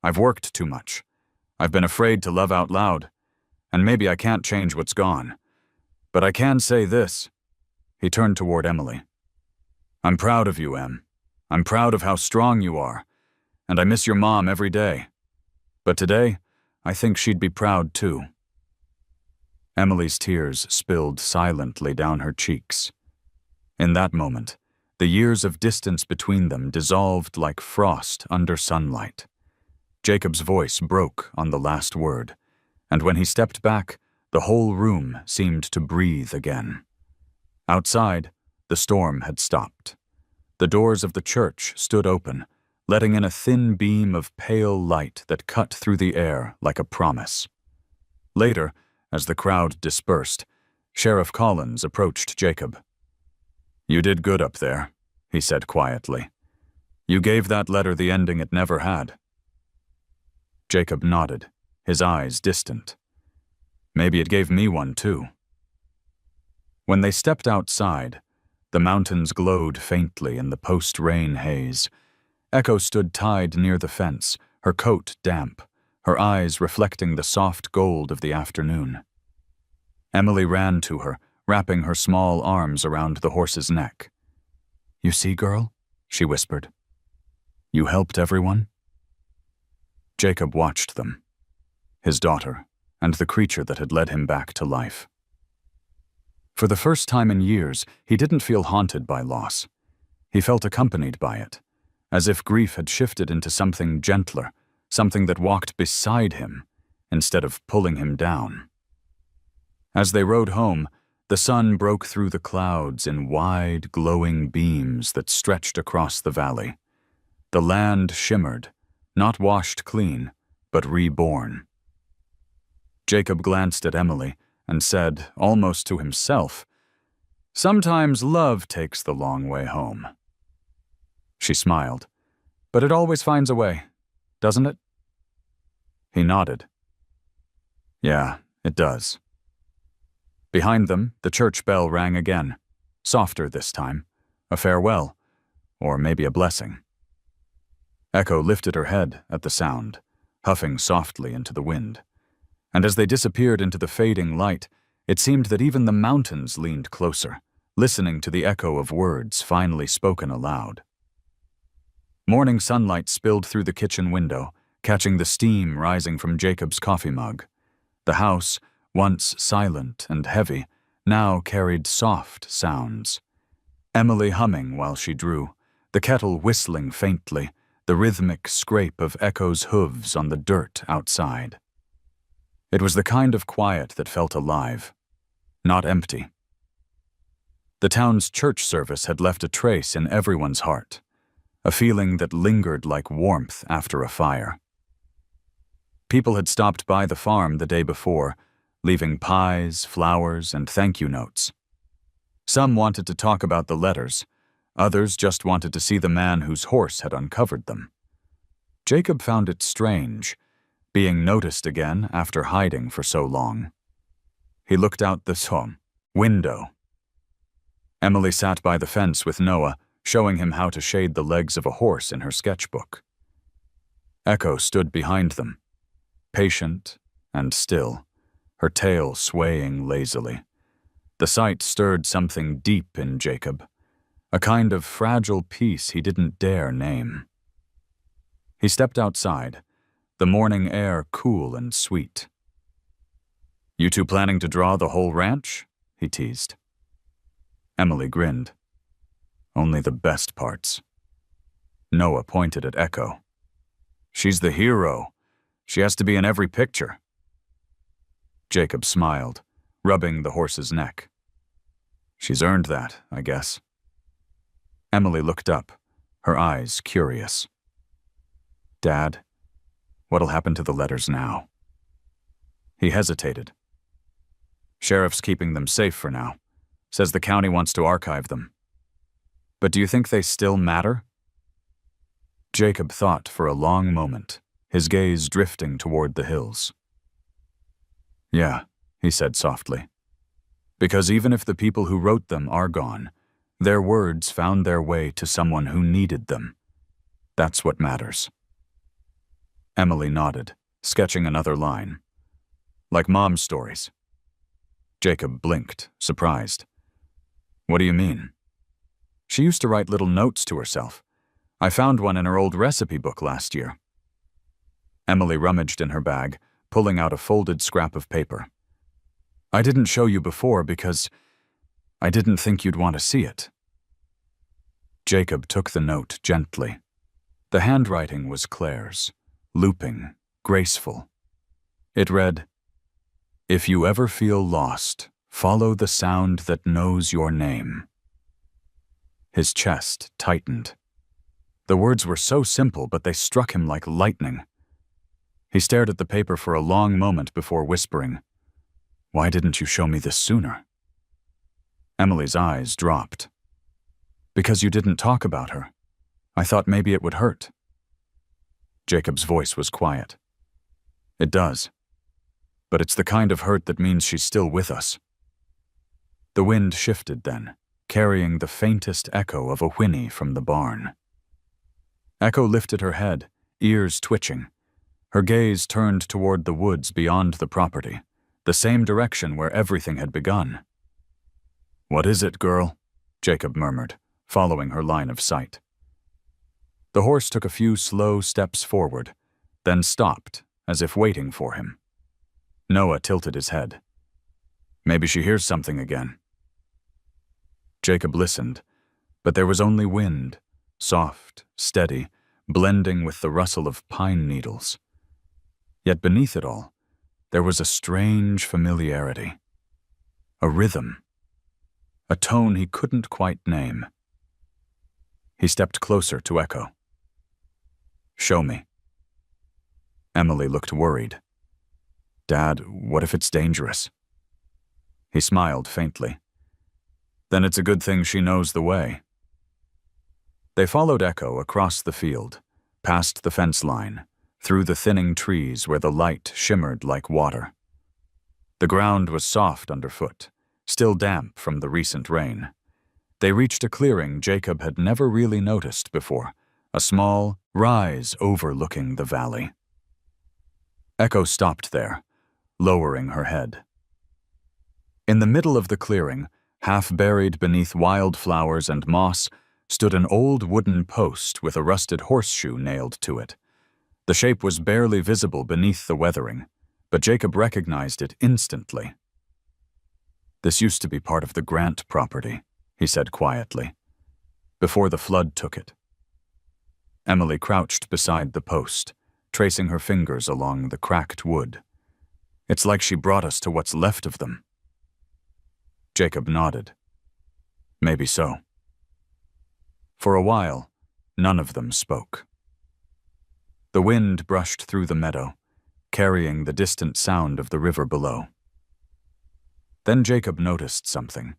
I've worked too much. I've been afraid to love out loud, and maybe I can't change what's gone. But I can say this." He turned toward Emily. "I'm proud of you, Em. I'm proud of how strong you are, and I miss your mom every day. But today, I think she'd be proud too." Emily's tears spilled silently down her cheeks. In that moment, the years of distance between them dissolved like frost under sunlight. Jacob's voice broke on the last word, and when he stepped back, the whole room seemed to breathe again. Outside, the storm had stopped. The doors of the church stood open, letting in a thin beam of pale light that cut through the air like a promise. Later, as the crowd dispersed, Sheriff Collins approached Jacob. "You did good up there," he said quietly. "You gave that letter the ending it never had." Jacob nodded, his eyes distant. "Maybe it gave me one too." When they stepped outside, the mountains glowed faintly in the post-rain haze. Echo stood tied near the fence, her coat damp, her eyes reflecting the soft gold of the afternoon. Emily ran to her, wrapping her small arms around the horse's neck. "You see, girl?" she whispered. "You helped everyone?" Jacob watched them, his daughter, and the creature that had led him back to life. For the first time in years, he didn't feel haunted by loss. He felt accompanied by it, as if grief had shifted into something gentler, something that walked beside him instead of pulling him down. As they rode home, the sun broke through the clouds in wide, glowing beams that stretched across the valley. The land shimmered, not washed clean, but reborn. Jacob glanced at Emily and said, almost to himself, "Sometimes love takes the long way home." She smiled. "But it always finds a way, doesn't it?" He nodded. "Yeah, it does." Behind them, the church bell rang again, softer this time, a farewell, or maybe a blessing. Echo lifted her head at the sound, huffing softly into the wind, and as they disappeared into the fading light, it seemed that even the mountains leaned closer, listening to the echo of words finally spoken aloud. Morning sunlight spilled through the kitchen window, catching the steam rising from Jacob's coffee mug. The house, once silent and heavy, now carried soft sounds. Emily humming while she drew, the kettle whistling faintly, the rhythmic scrape of Echo's hooves on the dirt outside. It was the kind of quiet that felt alive, not empty. The town's church service had left a trace in everyone's heart, a feeling that lingered like warmth after a fire. People had stopped by the farm the day before, leaving pies, flowers, and thank-you notes. Some wanted to talk about the letters, others just wanted to see the man whose horse had uncovered them. Jacob found it strange, being noticed again after hiding for so long. He looked out the window. Emily sat by the fence with Noah, showing him how to shade the legs of a horse in her sketchbook. Echo stood behind them, patient and still, her tail swaying lazily. The sight stirred something deep in Jacob, a kind of fragile peace he didn't dare name. He stepped outside, the morning air cool and sweet. "You two planning to draw the whole ranch?" he teased. Emily grinned. "Only the best parts." Noah pointed at Echo. "She's the hero. She has to be in every picture." Jacob smiled, rubbing the horse's neck. "She's earned that, I guess." Emily looked up, her eyes curious. "Dad, what'll happen to the letters now?" He hesitated. "Sheriff's keeping them safe for now. Says the county wants to archive them. But do you think they still matter?" Jacob thought for a long moment, his gaze drifting toward the hills. "Yeah," he said softly. "Because even if the people who wrote them are gone, their words found their way to someone who needed them. That's what matters." Emily nodded, sketching another line. "Like Mom's stories." Jacob blinked, surprised. "What do you mean?" "She used to write little notes to herself. I found one in her old recipe book last year." Emily rummaged in her bag, pulling out a folded scrap of paper. "I didn't show you before because I didn't think you'd want to see it." Jacob took the note gently. The handwriting was Claire's, looping, graceful. It read, "If you ever feel lost, follow the sound that knows your name." His chest tightened. The words were so simple, but they struck him like lightning. He stared at the paper for a long moment before whispering, "Why didn't you show me this sooner?" Emily's eyes dropped. "Because you didn't talk about her. I thought maybe it would hurt." Jacob's voice was quiet. "It does. But it's the kind of hurt that means she's still with us." The wind shifted then, carrying the faintest echo of a whinny from the barn. Echo lifted her head, ears twitching. Her gaze turned toward the woods beyond the property, the same direction where everything had begun. "What is it, girl?" Jacob murmured, following her line of sight. The horse took a few slow steps forward, then stopped, as if waiting for him. Noah tilted his head. "Maybe she hears something again." Jacob listened, but there was only wind, soft, steady, blending with the rustle of pine needles. Yet beneath it all, there was a strange familiarity, a rhythm, a tone he couldn't quite name. He stepped closer to Echo. "Show me." Emily looked worried. "Dad, what if it's dangerous?" He smiled faintly. "Then it's a good thing she knows the way." They followed Echo across the field, past the fence line, through the thinning trees where the light shimmered like water. The ground was soft underfoot, still damp from the recent rain. They reached a clearing Jacob had never really noticed before, a small rise overlooking the valley. Echo stopped there, lowering her head. In the middle of the clearing, half buried beneath wildflowers and moss, stood an old wooden post with a rusted horseshoe nailed to it. The shape was barely visible beneath the weathering, but Jacob recognized it instantly. "This used to be part of the Grant property," he said quietly, "before the flood took it." Emily crouched beside the post, tracing her fingers along the cracked wood. "It's like she brought us to what's left of them." Jacob nodded. "Maybe so." For a while, none of them spoke. The wind brushed through the meadow, carrying the distant sound of the river below. Then Jacob noticed something,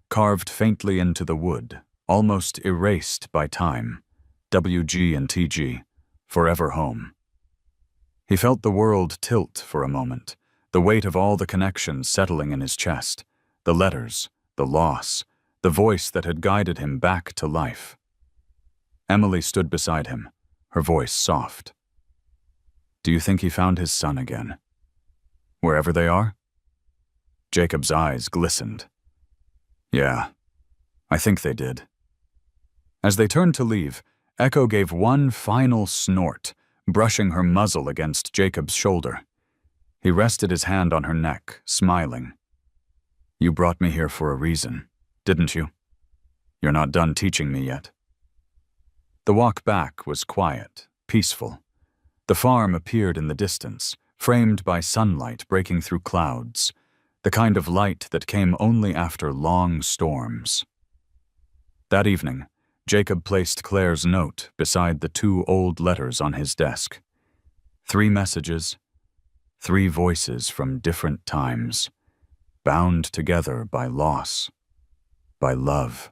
carved faintly into the wood, almost erased by time. WG and TG, forever home. He felt the world tilt for a moment, the weight of all the connections settling in his chest, the letters, the loss, the voice that had guided him back to life. Emily stood beside him, her voice soft. "Do you think he found his son again? Wherever they are?" Jacob's eyes glistened. "Yeah, I think they did." As they turned to leave, Echo gave one final snort, brushing her muzzle against Jacob's shoulder. He rested his hand on her neck, smiling. "You brought me here for a reason, didn't you? You're not done teaching me yet." The walk back was quiet, peaceful. The farm appeared in the distance, framed by sunlight breaking through clouds, the kind of light that came only after long storms. That evening, Jacob placed Claire's note beside the 2 old letters on his desk. 3 messages, 3 voices from different times, bound together by loss, by love,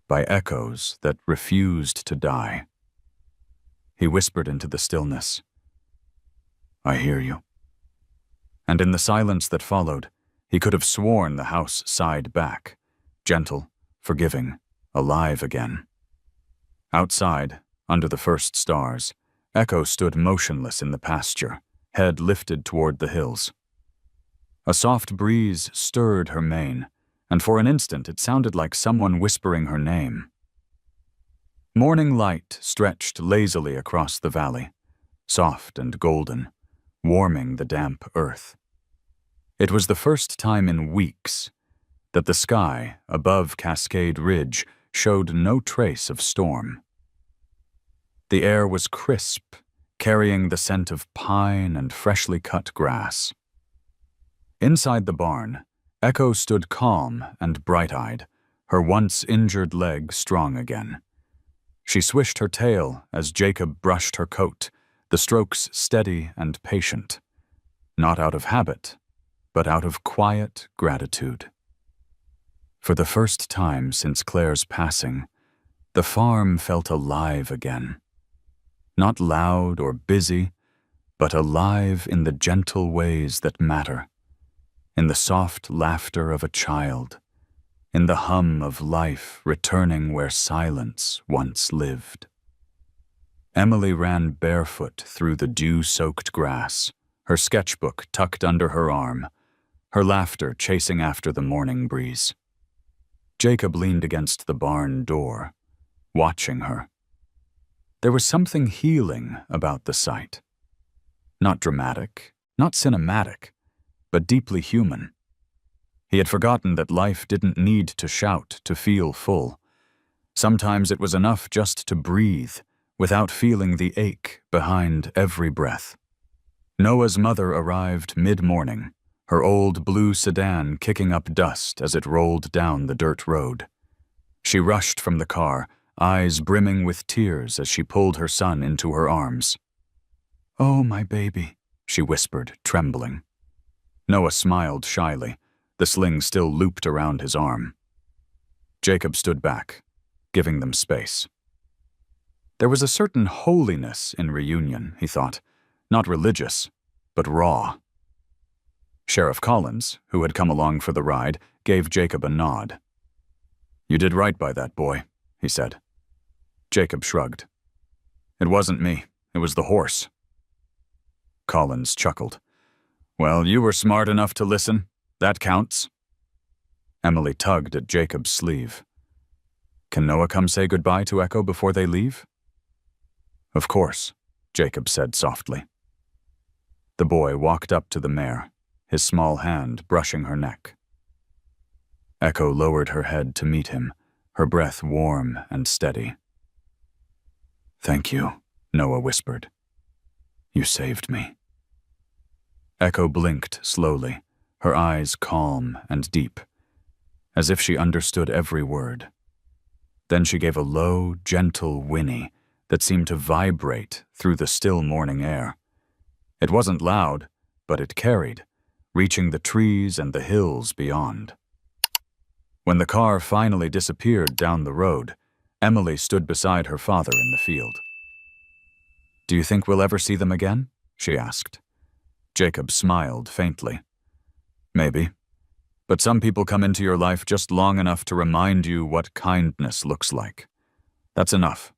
by echoes that refused to die. He whispered into the stillness, "I hear you." And in the silence that followed, he could have sworn the house sighed back, gentle, forgiving, alive again. Outside, under the first stars, Echo stood motionless in the pasture, head lifted toward the hills. A soft breeze stirred her mane, and for an instant it sounded like someone whispering her name. Morning light stretched lazily across the valley, soft and golden, warming the damp earth. It was the first time in weeks that the sky above Cascade Ridge showed no trace of storm. The air was crisp, carrying the scent of pine and freshly cut grass. Inside the barn, Echo stood calm and bright-eyed, her once injured leg strong again. She swished her tail as Jacob brushed her coat, the strokes steady and patient, not out of habit, but out of quiet gratitude. For the first time since Claire's passing, the farm felt alive again. Not loud or busy, but alive in the gentle ways that matter, in the soft laughter of a child, in the hum of life returning where silence once lived. Emily ran barefoot through the dew-soaked grass, her sketchbook tucked under her arm, her laughter chasing after the morning breeze. Jacob leaned against the barn door, watching her. There was something healing about the sight. Not dramatic, not cinematic, but deeply human. He had forgotten that life didn't need to shout to feel full. Sometimes it was enough just to breathe, without feeling the ache behind every breath. Noah's mother arrived mid-morning, her old blue sedan kicking up dust as it rolled down the dirt road. She rushed from the car, eyes brimming with tears as she pulled her son into her arms. "Oh, my baby," she whispered, trembling. Noah smiled shyly, the sling still looped around his arm. Jacob stood back, giving them space. There was a certain holiness in reunion, he thought, not religious, but raw. Sheriff Collins, who had come along for the ride, gave Jacob a nod. "You did right by that boy," he said. Jacob shrugged. "It wasn't me. It was the horse." Collins chuckled. "Well, you were smart enough to listen. That counts." Emily tugged at Jacob's sleeve. "Can Noah come say goodbye to Echo before they leave?" "Of course," Jacob said softly. The boy walked up to the mare, his small hand brushing her neck. Echo lowered her head to meet him, her breath warm and steady. "Thank you," Noah whispered. "You saved me." Echo blinked slowly, her eyes calm and deep, as if she understood every word. Then she gave a low, gentle whinny that seemed to vibrate through the still morning air. It wasn't loud, but it carried, reaching the trees and the hills beyond. When the car finally disappeared down the road, Emily stood beside her father in the field. "Do you think we'll ever see them again?" she asked. Jacob smiled faintly. "Maybe. But some people come into your life just long enough to remind you what kindness looks like. That's enough."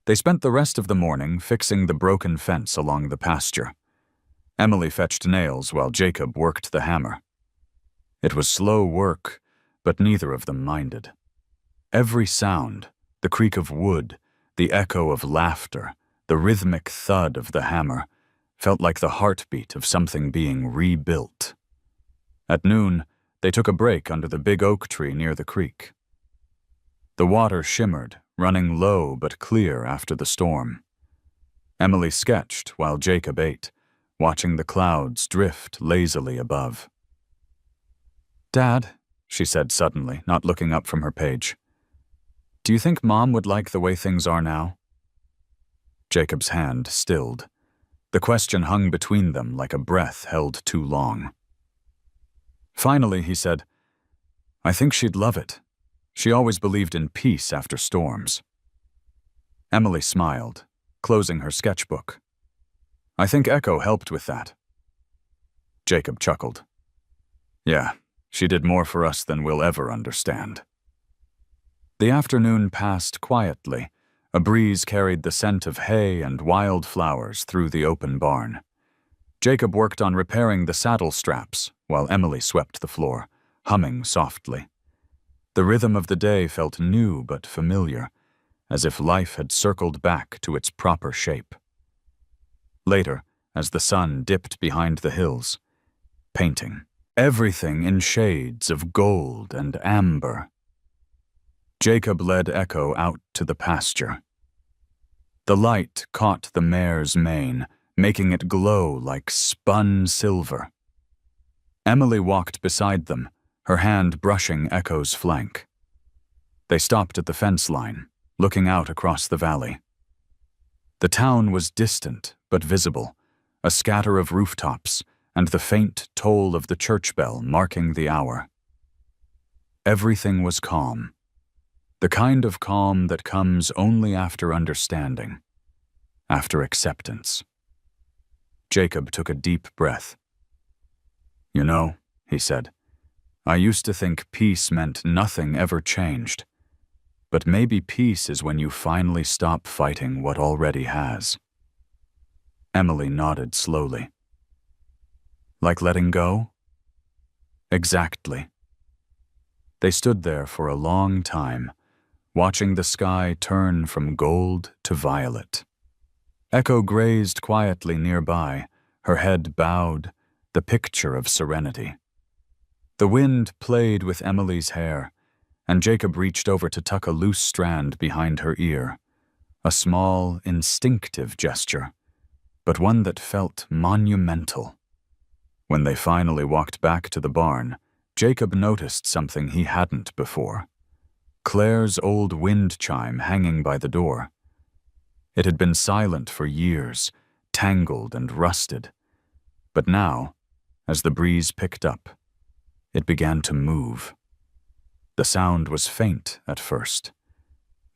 They spent the rest of the morning fixing the broken fence along the pasture. Emily fetched nails while Jacob worked the hammer. It was slow work, but neither of them minded. Every sound, the creak of wood, the echo of laughter, the rhythmic thud of the hammer, felt like the heartbeat of something being rebuilt. At noon, they took a break under the big oak tree near the creek. The water shimmered, running low but clear after the storm. Emily sketched while Jacob ate, watching the clouds drift lazily above. "Dad," she said suddenly, not looking up from her page, "do you think Mom would like the way things are now?" Jacob's hand stilled. The question hung between them like a breath held too long. Finally, he said, "I think she'd love it. She always believed in peace after storms." Emily smiled, closing her sketchbook. "I think Echo helped with that." Jacob chuckled. "Yeah, she did more for us than we'll ever understand." The afternoon passed quietly. A breeze carried the scent of hay and wild flowers through the open barn. Jacob worked on repairing the saddle straps while Emily swept the floor, humming softly. The rhythm of the day felt new but familiar, as if life had circled back to its proper shape. Later, as the sun dipped behind the hills, painting, everything in shades of gold and amber. Jacob led Echo out to the pasture. The light caught the mare's mane, making it glow like spun silver. Emily walked beside them, her hand brushing Echo's flank. They stopped at the fence line, looking out across the valley. The town was distant but visible, a scatter of rooftops, and the faint toll of the church bell marking the hour. Everything was calm, the kind of calm that comes only after understanding, after acceptance. Jacob took a deep breath. "You know," he said, "I used to think peace meant nothing ever changed. But maybe peace is when you finally stop fighting what already has." Emily nodded slowly. "Like letting go?" "Exactly." They stood there for a long time, watching the sky turn from gold to violet. Echo grazed quietly nearby, her head bowed, the picture of serenity. The wind played with Emily's hair, and Jacob reached over to tuck a loose strand behind her ear, a small, instinctive gesture, but one that felt monumental. When they finally walked back to the barn, Jacob noticed something he hadn't before: Claire's old wind chime hanging by the door. It had been silent for years, tangled and rusted, but now, as the breeze picked up, it began to move. The sound was faint at first,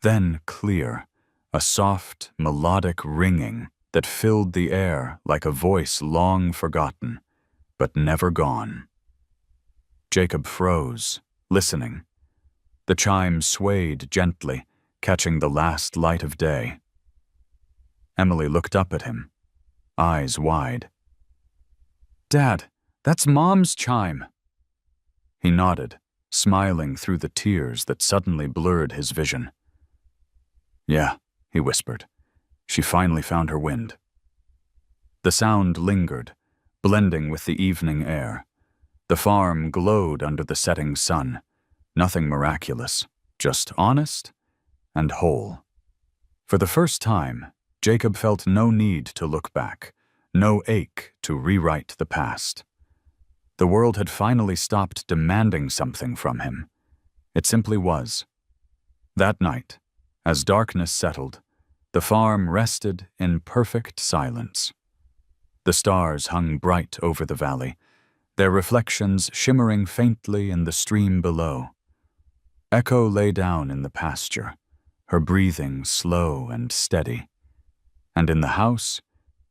then clear, a soft, melodic ringing that filled the air like a voice long forgotten, but never gone. Jacob froze, listening. The chime swayed gently, catching the last light of day. Emily looked up at him, eyes wide. "Dad, that's Mom's chime." He nodded, smiling through the tears that suddenly blurred his vision. "Yeah," he whispered. "She finally found her wind." The sound lingered, blending with the evening air. The farm glowed under the setting sun. Nothing miraculous, just honest and whole. For the first time, Jacob felt no need to look back, no ache to rewrite the past. The world had finally stopped demanding something from him. It simply was. That night, as darkness settled, the farm rested in perfect silence. The stars hung bright over the valley, their reflections shimmering faintly in the stream below. Echo lay down in the pasture, her breathing slow and steady. And in the house,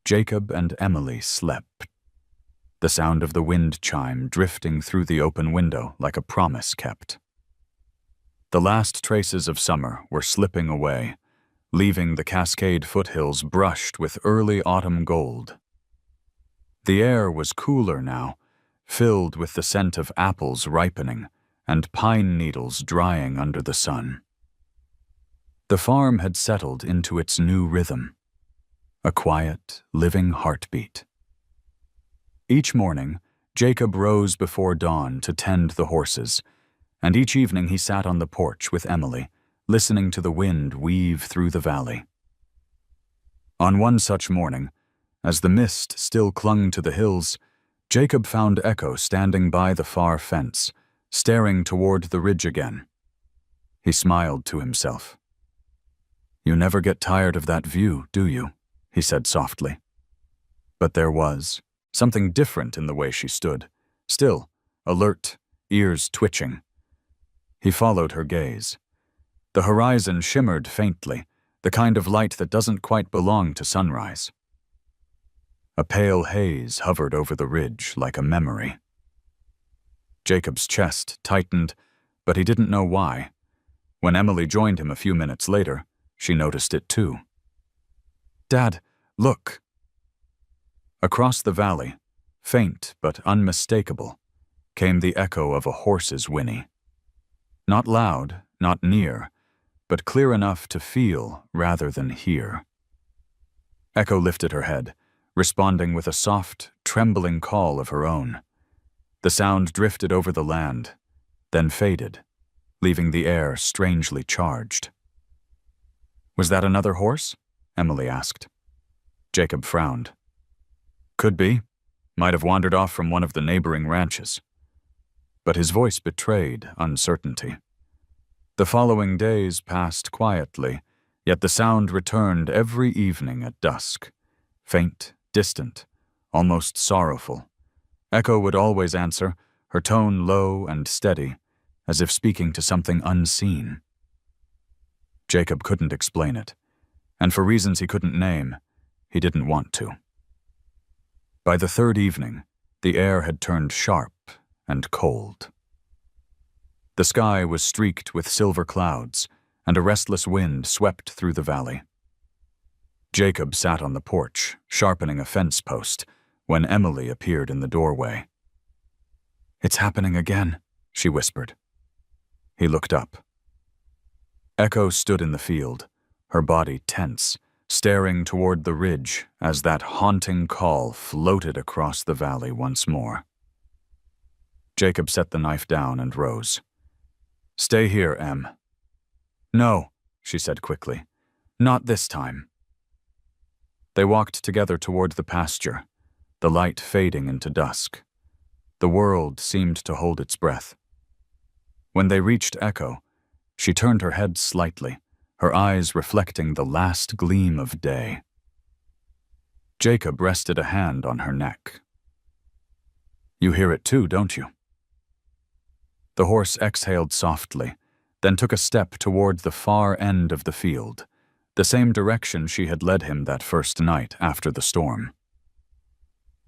Jacob and Emily slept, the sound of the wind chime drifting through the open window like a promise kept. The last traces of summer were slipping away, leaving the Cascade foothills brushed with early autumn gold. The air was cooler now, filled with the scent of apples ripening and pine needles drying under the sun. The farm had settled into its new rhythm, a quiet, living heartbeat. Each morning, Jacob rose before dawn to tend the horses, and each evening he sat on the porch with Emily, listening to the wind weave through the valley. On one such morning, as the mist still clung to the hills, Jacob found Echo standing by the far fence, staring toward the ridge again. He smiled to himself. "You never get tired of that view, do you?" he said softly. But there was something different in the way she stood, still, alert, ears twitching. He followed her gaze. The horizon shimmered faintly, the kind of light that doesn't quite belong to sunrise. A pale haze hovered over the ridge like a memory. Jacob's chest tightened, but he didn't know why. When Emily joined him a few minutes later, she noticed it too. "Dad, look." Across the valley, faint but unmistakable, came the echo of a horse's whinny. Not loud, not near, but clear enough to feel rather than hear. Echo lifted her head, responding with a soft, trembling call of her own. The sound drifted over the land, then faded, leaving the air strangely charged. "Was that another horse?" Emily asked. Jacob frowned. "Could be. Might have wandered off from one of the neighboring ranches." But his voice betrayed uncertainty. The following days passed quietly, yet the sound returned every evening at dusk. Faint, distant, almost sorrowful. Echo would always answer, her tone low and steady, as if speaking to something unseen. Jacob couldn't explain it, and for reasons he couldn't name, he didn't want to. By the third evening, the air had turned sharp and cold. The sky was streaked with silver clouds, and a restless wind swept through the valley. Jacob sat on the porch, sharpening a fence post, when Emily appeared in the doorway. "It's happening again," she whispered. He looked up. Echo stood in the field, her body tense, staring toward the ridge as that haunting call floated across the valley once more. Jacob set the knife down and rose. "Stay here, Em." "No," she said quickly. "Not this time." They walked together toward the pasture, the light fading into dusk. The world seemed to hold its breath. When they reached Echo, she turned her head slightly, her eyes reflecting the last gleam of day. Jacob rested a hand on her neck. "You hear it too, don't you?" The horse exhaled softly, then took a step toward the far end of the field, the same direction she had led him that first night after the storm.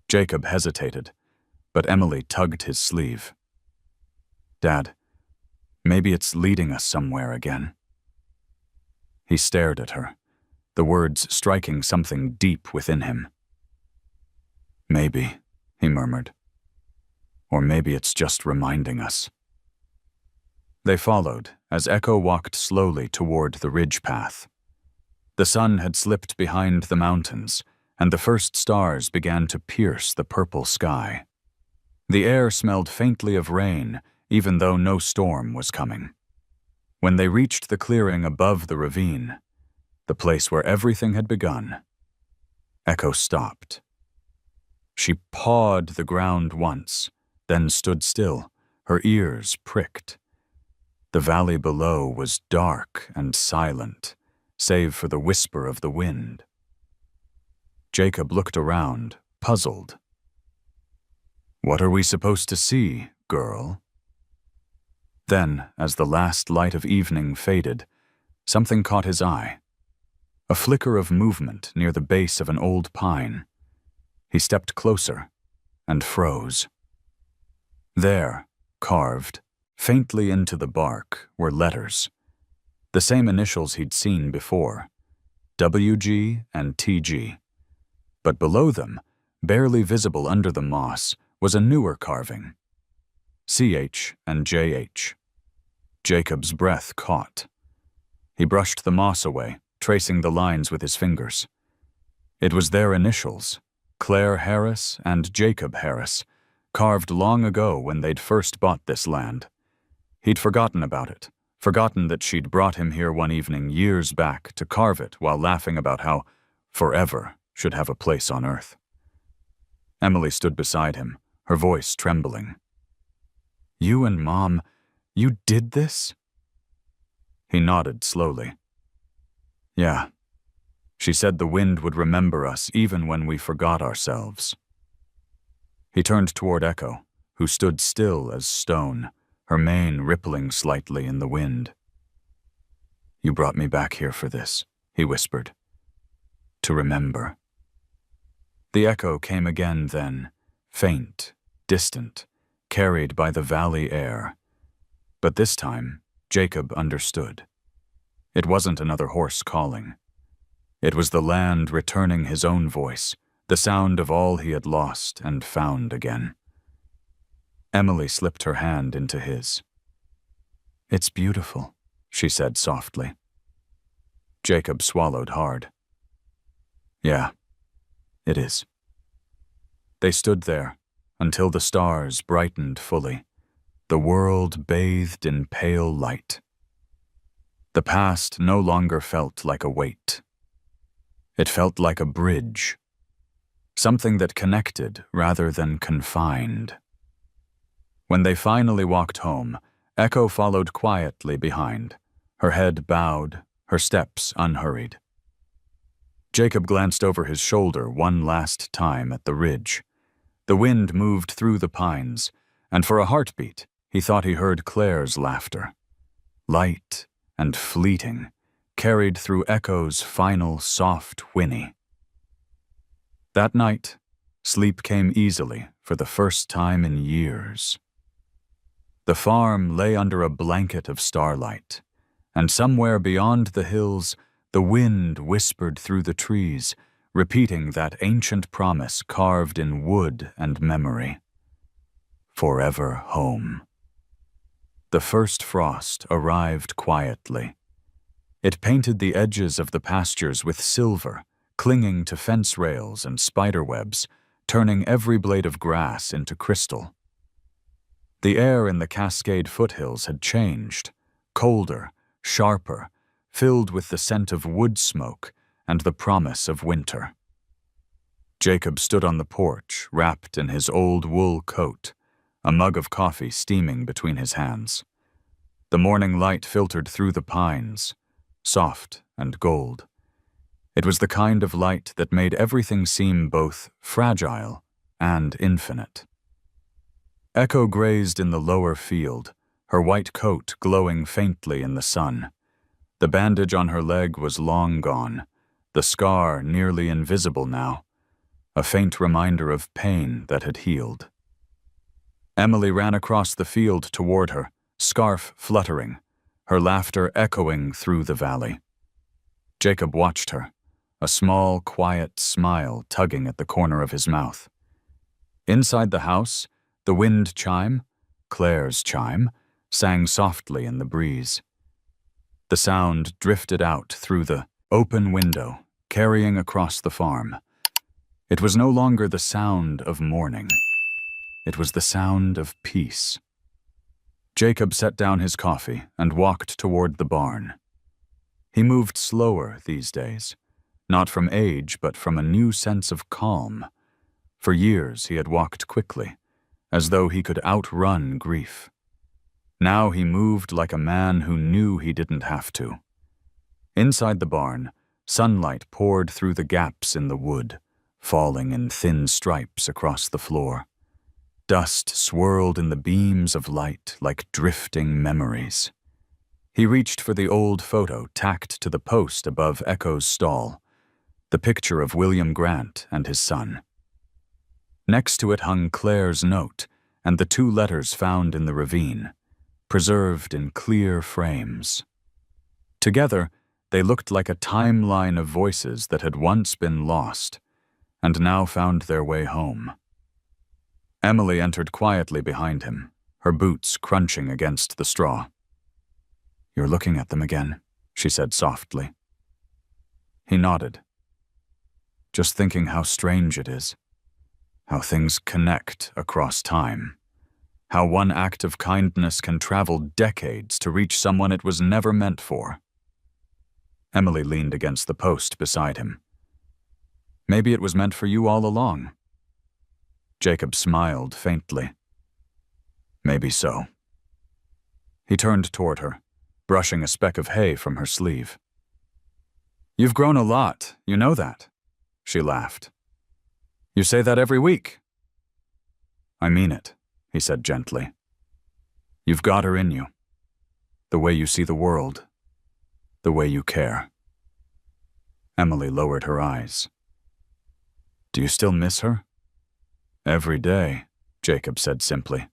Jacob hesitated, but Emily tugged his sleeve. Dad, maybe it's leading us somewhere again. He stared at her, the words striking something deep within him. Maybe, he murmured. Or maybe it's just reminding us. They followed as Echo walked slowly toward the ridge path. The sun had slipped behind the mountains, and the first stars began to pierce the purple sky. The air smelled faintly of rain, even though no storm was coming. When they reached the clearing above the ravine, the place where everything had begun, Echo stopped. She pawed the ground once, then stood still, her ears pricked. The valley below was dark and silent, save for the whisper of the wind. Jacob looked around, puzzled. "What are we supposed to see, girl?" Then, as the last light of evening faded, something caught his eye. A flicker of movement near the base of an old pine. He stepped closer and froze. There, carved, faintly into the bark, were letters. The same initials he'd seen before, WG and TG. But below them, barely visible under the moss, was a newer carving, CH and JH. Jacob's breath caught. He brushed the moss away, tracing the lines with his fingers. It was their initials, Claire Harris and Jacob Harris, carved long ago when they'd first bought this land. He'd forgotten about it, forgotten that she'd brought him here one evening years back to carve it while laughing about how forever should have a place on Earth. Emily stood beside him, her voice trembling. "You and Mom, you did this?" He nodded slowly. "Yeah. She said the wind would remember us even when we forgot ourselves." He turned toward Echo, who stood still as stone, her mane rippling slightly in the wind. "You brought me back here for this," he whispered. "To remember." The echo came again then, faint, distant, carried by the valley air. But this time, Jacob understood. It wasn't another horse calling. It was the land returning his own voice, the sound of all he had lost and found again. Emily slipped her hand into his. "It's beautiful," she said softly. Jacob swallowed hard. "Yeah, it is." They stood there until the stars brightened fully, the world bathed in pale light. The past no longer felt like a weight. It felt like a bridge, something that connected rather than confined. When they finally walked home, Echo followed quietly behind, her head bowed, her steps unhurried. Jacob glanced over his shoulder one last time at the ridge. The wind moved through the pines, and for a heartbeat, he thought he heard Claire's laughter. Light and fleeting, carried through Echo's final soft whinny. That night, sleep came easily for the first time in years. The farm lay under a blanket of starlight, and somewhere beyond the hills, the wind whispered through the trees, repeating that ancient promise carved in wood and memory. Forever home. The first frost arrived quietly. It painted the edges of the pastures with silver, clinging to fence rails and spider webs, turning every blade of grass into crystal. The air in the Cascade foothills had changed, colder, sharper, filled with the scent of wood smoke and the promise of winter. Jacob stood on the porch, wrapped in his old wool coat, a mug of coffee steaming between his hands. The morning light filtered through the pines, soft and gold. It was the kind of light that made everything seem both fragile and infinite. Echo grazed in the lower field, her white coat glowing faintly in the sun. The bandage on her leg was long gone, the scar nearly invisible now, a faint reminder of pain that had healed. Emily ran across the field toward her, scarf fluttering, her laughter echoing through the valley. Jacob watched her, a small, quiet smile tugging at the corner of his mouth. Inside the house, the wind chime, Claire's chime, sang softly in the breeze. The sound drifted out through the open window, carrying across the farm. It was no longer the sound of mourning. It was the sound of peace. Jacob set down his coffee and walked toward the barn. He moved slower these days, not from age but from a new sense of calm. For years he had walked quickly, as though he could outrun grief. Now he moved like a man who knew he didn't have to. Inside the barn, sunlight poured through the gaps in the wood, falling in thin stripes across the floor. Dust swirled in the beams of light like drifting memories. He reached for the old photo tacked to the post above Echo's stall, the picture of William Grant and his son. Next to it hung Claire's note and the 2 letters found in the ravine, preserved in clear frames. Together, they looked like a timeline of voices that had once been lost and now found their way home. Emily entered quietly behind him, her boots crunching against the straw. "You're looking at them again," she said softly. He nodded. "Just thinking how strange it is, how things connect across time, how one act of kindness can travel decades to reach someone it was never meant for." Emily leaned against the post beside him. "Maybe it was meant for you all along." Jacob smiled faintly. "Maybe so." He turned toward her, brushing a speck of hay from her sleeve. "You've grown a lot, you know that," she laughed. "You say that every week." "I mean it," he said gently. "You've got her in you. The way you see the world. The way you care." Emily lowered her eyes. "Do you still miss her?" "Every day," Jacob said simply.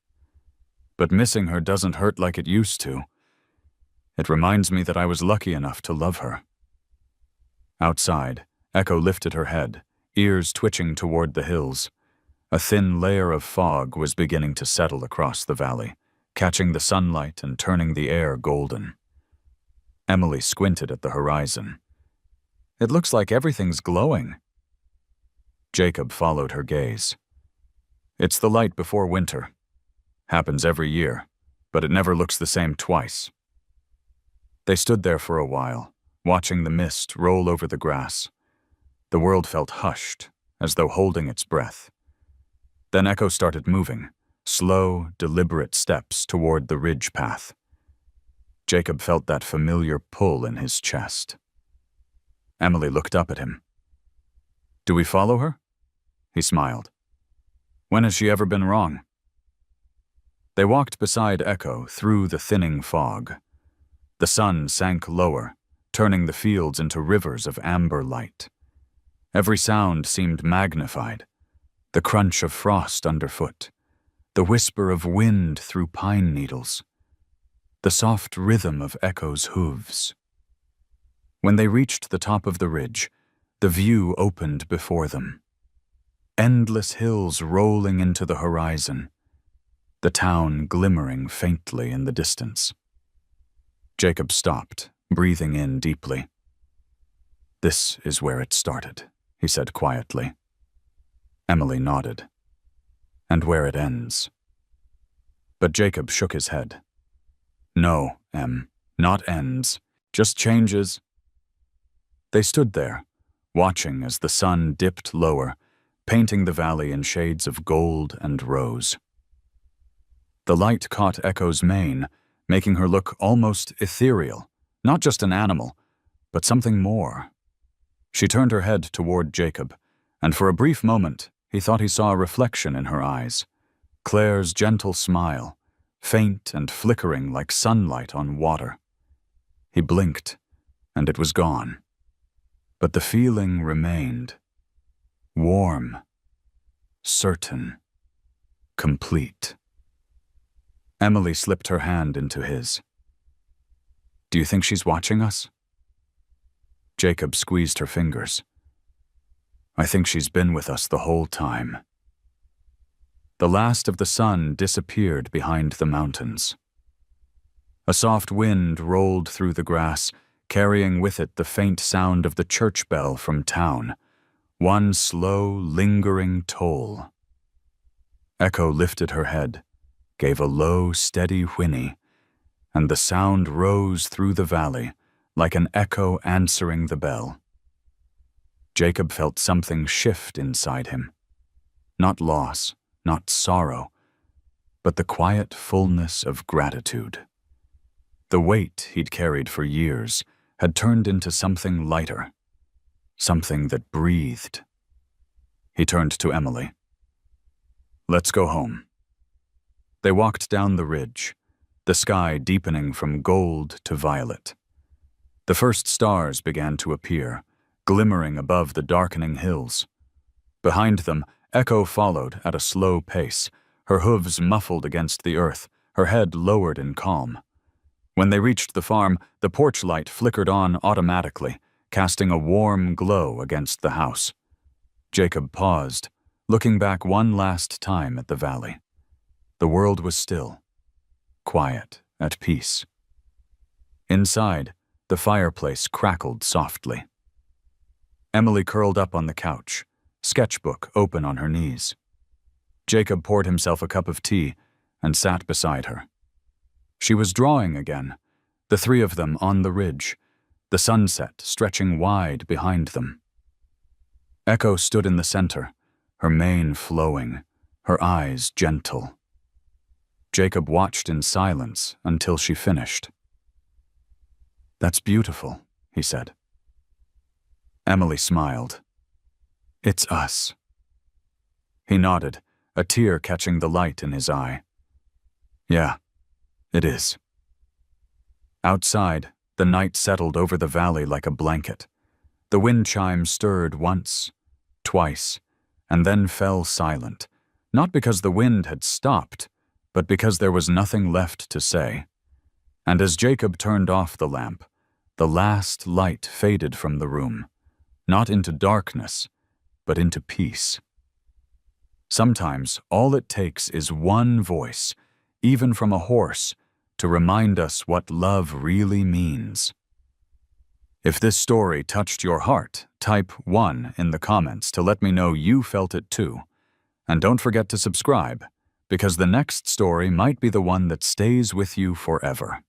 "But missing her doesn't hurt like it used to. It reminds me that I was lucky enough to love her." Outside, Echo lifted her head, ears twitching toward the hills. A thin layer of fog was beginning to settle across the valley, catching the sunlight and turning the air golden. Emily squinted at the horizon. "It looks like everything's glowing." Jacob followed her gaze. "It's the light before winter. Happens every year, but it never looks the same twice." They stood there for a while, watching the mist roll over the grass. The world felt hushed, as though holding its breath. Then Echo started moving, slow, deliberate steps toward the ridge path. Jacob felt that familiar pull in his chest. Emily looked up at him. "Do we follow her?" He smiled. "When has she ever been wrong?" They walked beside Echo through the thinning fog. The sun sank lower, turning the fields into rivers of amber light. Every sound seemed magnified. The crunch of frost underfoot, the whisper of wind through pine needles, the soft rhythm of Echo's hooves. When they reached the top of the ridge, the view opened before them. Endless hills rolling into the horizon, the town glimmering faintly in the distance. Jacob stopped, breathing in deeply. "This is where it started," he said quietly. Emily nodded. "And where it ends." But Jacob shook his head. "No, Em, not ends, just changes." They stood there, watching as the sun dipped lower, painting the valley in shades of gold and rose. The light caught Echo's mane, making her look almost ethereal, not just an animal, but something more. She turned her head toward Jacob, and for a brief moment he thought he saw a reflection in her eyes, Claire's gentle smile, faint and flickering like sunlight on water. He blinked, and it was gone. But the feeling remained. Warm, certain, complete. Emily slipped her hand into his. Do you think she's watching us? Jacob squeezed her fingers. I think she's been with us the whole time. The last of the sun disappeared behind the mountains. A soft wind rolled through the grass, carrying with it the faint sound of the church bell from town, one slow, lingering toll. Echo lifted her head, gave a low, steady whinny, and the sound rose through the valley like an echo answering the bell. Jacob felt something shift inside him. Not loss, not sorrow, but the quiet fullness of gratitude. The weight he'd carried for years had turned into something lighter, something that breathed. He turned to Emily. Let's go home. They walked down the ridge, the sky deepening from gold to violet. The first stars began to appear, glimmering above the darkening hills. Behind them, Echo followed at a slow pace, her hooves muffled against the earth, her head lowered in calm. When they reached the farm, the porch light flickered on automatically, casting a warm glow against the house. Jacob paused, looking back one last time at the valley. The world was still, quiet, at peace. Inside, the fireplace crackled softly. Emily curled up on the couch, sketchbook open on her knees. Jacob poured himself a cup of tea and sat beside her. She was drawing again, the three of them on the ridge, the sunset stretching wide behind them. Echo stood in the center, her mane flowing, her eyes gentle. Jacob watched in silence until she finished. That's beautiful, he said. Emily smiled. It's us. He nodded, a tear catching the light in his eye. Yeah, it is. Outside, the night settled over the valley like a blanket. The wind chime stirred once, twice, and then fell silent, not because the wind had stopped, but because there was nothing left to say. And as Jacob turned off the lamp, the last light faded from the room, not into darkness, but into peace. Sometimes all it takes is one voice, even from a horse, to remind us what love really means. If this story touched your heart, type 1 in the comments to let me know you felt it too. And don't forget to subscribe, because the next story might be the one that stays with you forever.